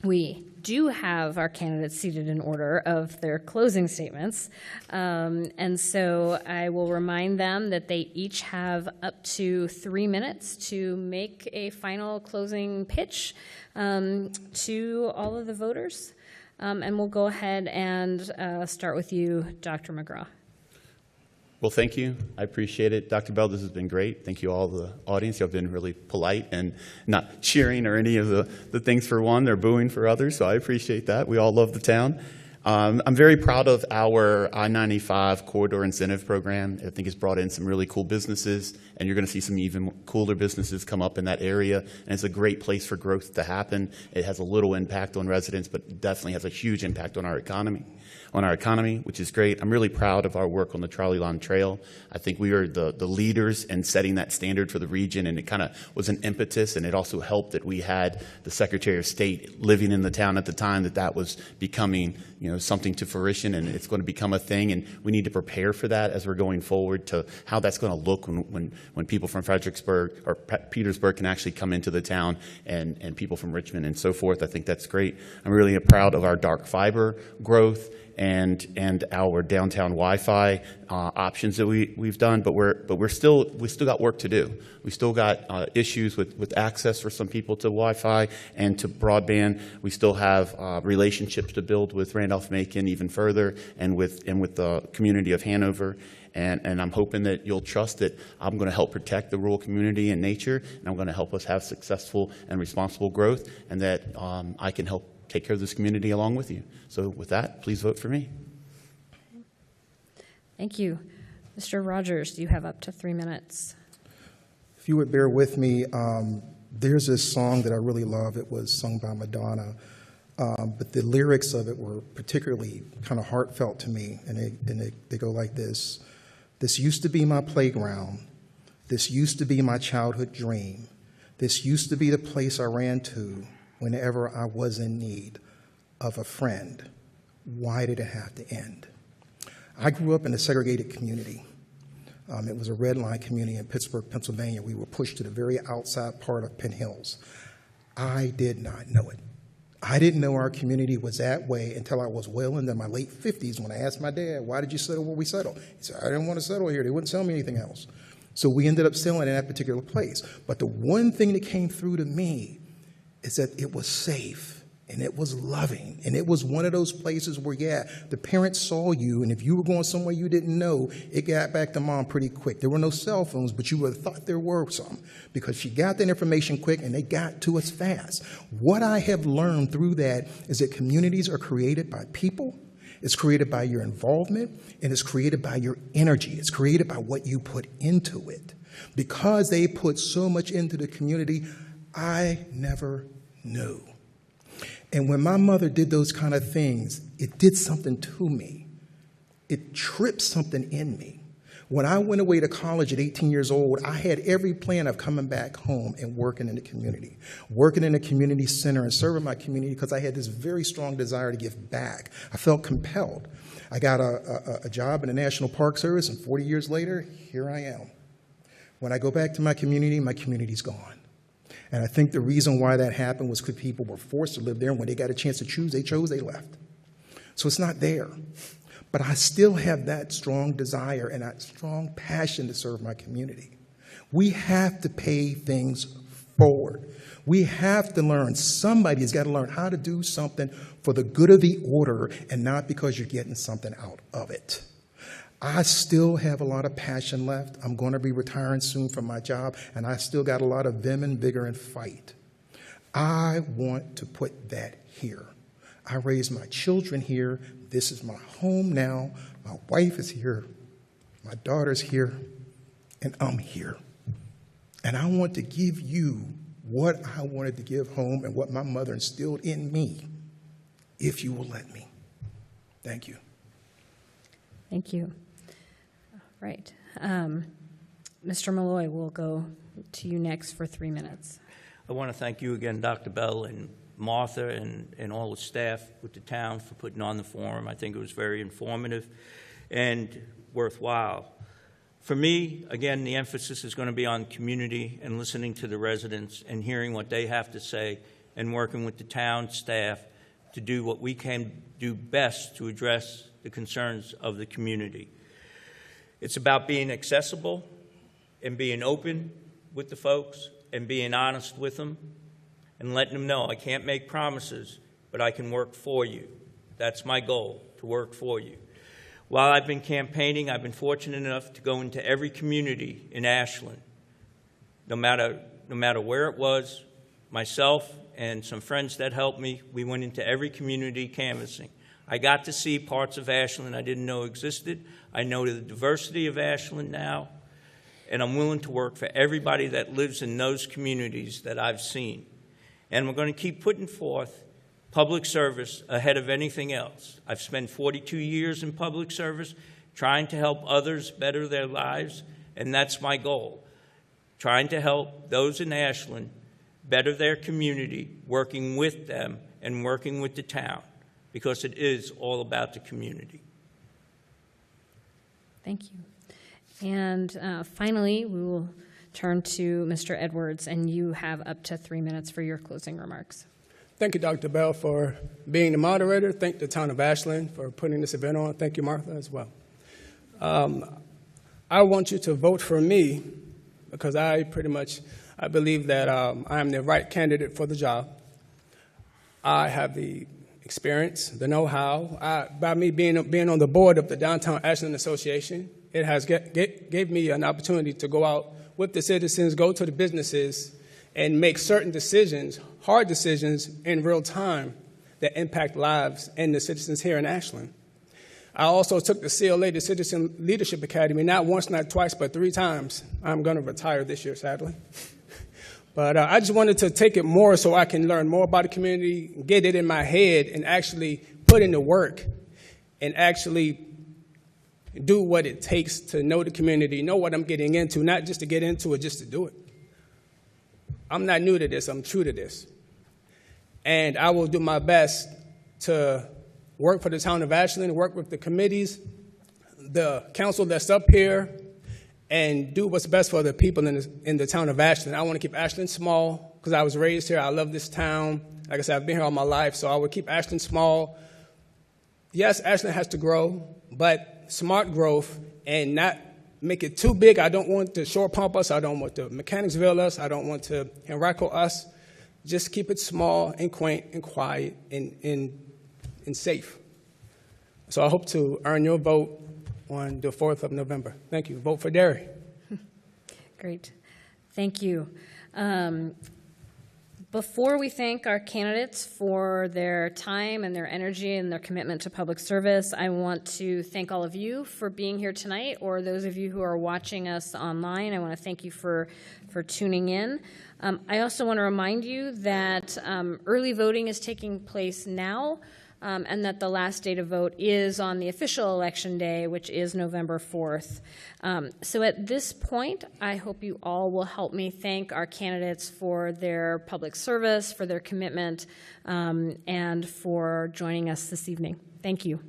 We do have our candidates seated in order of their closing statements. And so I will remind them that they each have up to 3 minutes to make a final closing pitch to all of the voters. And we'll go ahead and start with you, Dr. McGraw. Well, thank you. I appreciate it. Dr. Bell, this has been great. Thank you all the audience. You've been really polite and not cheering or any of the things for one. They're booing for others, so I appreciate that. We all love the town. I'm very proud of our I-95 corridor incentive program. I think it's brought in some really cool businesses, and you're going to see some even cooler businesses come up in that area. And it's a great place for growth to happen. It has a little impact on residents, but definitely has a huge impact on our economy, which is great. I'm really proud of our work on the Trolley Line Trail. I think we are the leaders in setting that standard for the region, and it kind of was an impetus, and it also helped that we had the Secretary of State living in the town at the time that was becoming, something to fruition, and it's going to become a thing, and we need to prepare for that as we're going forward to how that's going to look when people from Fredericksburg or Petersburg can actually come into the town, and people from Richmond and so forth. I think that's great. I'm really proud of our dark fiber growth and our downtown Wi-Fi options that we've done, but we still got work to do. We still got issues with access for some people to Wi-Fi and to broadband. We still have relationships to build with Randolph-Macon even further, and with the community of Hanover. And I'm hoping that you'll trust that I'm going to help protect the rural community and nature, and I'm going to help us have successful and responsible growth, and that I can help take care of this community along with you. So with that, please vote for me. Thank you. Mr. Rogers, you have up to 3 minutes. If you would bear with me, there's this song that I really love. It was sung by Madonna, but the lyrics of it were particularly kind of heartfelt to me, and they go like this. This used to be my playground. This used to be my childhood dream. This used to be the place I ran to whenever I was in need of a friend. Why did it have to end? I grew up in a segregated community. It was a red line community in Pittsburgh, Pennsylvania. We were pushed to the very outside part of Penn Hills. I did not know it. I didn't know our community was that way until I was well into my late 50s when I asked my dad, why did you settle where we settled? He said, I didn't want to settle here. They wouldn't tell me anything else. So we ended up settling in that particular place. But the one thing that came through to me is that it was safe, and it was loving, and it was one of those places where, the parents saw you, and if you were going somewhere you didn't know, it got back to mom pretty quick. There were no cell phones, but you would have thought there were some, because she got that information quick, and they got to us fast. What I have learned through that is that communities are created by people, it's created by your involvement, and it's created by your energy. It's created by what you put into it. Because they put so much into the community, I never knew. And when my mother did those kind of things, it did something to me. It tripped something in me. When I went away to college at 18 years old, I had every plan of coming back home and working in the community, working in a community center and serving my community, because I had this very strong desire to give back. I felt compelled. I got a job in the National Park Service, and 40 years later, here I am. When I go back to my community's gone. And I think the reason why that happened was because people were forced to live there, and when they got a chance to choose, they chose, they left. So it's not there. But I still have that strong desire and that strong passion to serve my community. We have to pay things forward. We have to learn. Somebody's got to learn how to do something for the good of the order and not because you're getting something out of it. I still have a lot of passion left. I'm going to be retiring soon from my job, and I still got a lot of vim and vigor and fight. I want to put that here. I raised my children here. This is my home now. My wife is here. My daughter's here. And I'm here. And I want to give you what I wanted to give home and what my mother instilled in me, if you will let me. Thank you. Thank you. Right. Mr. Malloy, we'll go to you next for 3 minutes. I want to thank you again, Dr. Bell, and Martha and all the staff with the town for putting on the forum. I think it was very informative and worthwhile. For me, again, the emphasis is going to be on community and listening to the residents and hearing what they have to say and working with the town staff to do what we can do best to address the concerns of the community. It's about being accessible and being open with the folks and being honest with them and letting them know I can't make promises, but I can work for you. That's my goal, to work for you. While I've been campaigning, I've been fortunate enough to go into every community in Ashland. No matter where it was, myself and some friends that helped me, we went into every community canvassing. I got to see parts of Ashland I didn't know existed. I know the diversity of Ashland now, and I'm willing to work for everybody that lives in those communities that I've seen. And we're going to keep putting forth public service ahead of anything else. I've spent 42 years in public service trying to help others better their lives, and that's my goal, trying to help those in Ashland better their community, working with them and working with the town, because it is all about the community. Thank you. And finally, we will turn to Mr. Edwards, and you have up to 3 minutes for your closing remarks. Thank you, Dr. Bell, for being the moderator. Thank the town of Ashland for putting this event on. Thank you, Martha, as well. I want you to vote for me because I believe that I'm the right candidate for the job. I have the experience, the know-how. By me being on the board of the Downtown Ashland Association, it has gave me an opportunity to go out with the citizens, go to the businesses, and make certain decisions, hard decisions, in real time that impact lives and the citizens here in Ashland. I also took the CLA, the Citizen Leadership Academy, not once, not twice, but 3 times. I'm going to retire this year, sadly. But I just wanted to take it more so I can learn more about the community, get it in my head, and actually put in the work and actually do what it takes to know the community, know what I'm getting into, not just to get into it, just to do it. I'm not new to this. I'm true to this. And I will do my best to work for the town of Ashland, work with the committees, the council that's up here, and do what's best for the people in the town of Ashland. I want to keep Ashland small because I was raised here. I love this town. Like I said, I've been here all my life, so I would keep Ashland small. Yes, Ashland has to grow, but smart growth and not make it too big. I don't want to short pump us. I don't want to Mechanicsville us. I don't want to Henrico us. Just keep it small and quaint and quiet and safe. So I hope to earn your vote on the 4th of November. Thank you. Vote for Derry. Great. Thank you. Before we thank our candidates for their time and their energy and their commitment to public service, I want to thank all of you for being here tonight, or those of you who are watching us online. I want to thank you for tuning in. I also want to remind you that early voting is taking place now, and that the last day to vote is on the official election day, which is November 4th. So at this point, I hope you all will help me thank our candidates for their public service, for their commitment, and for joining us this evening. Thank you.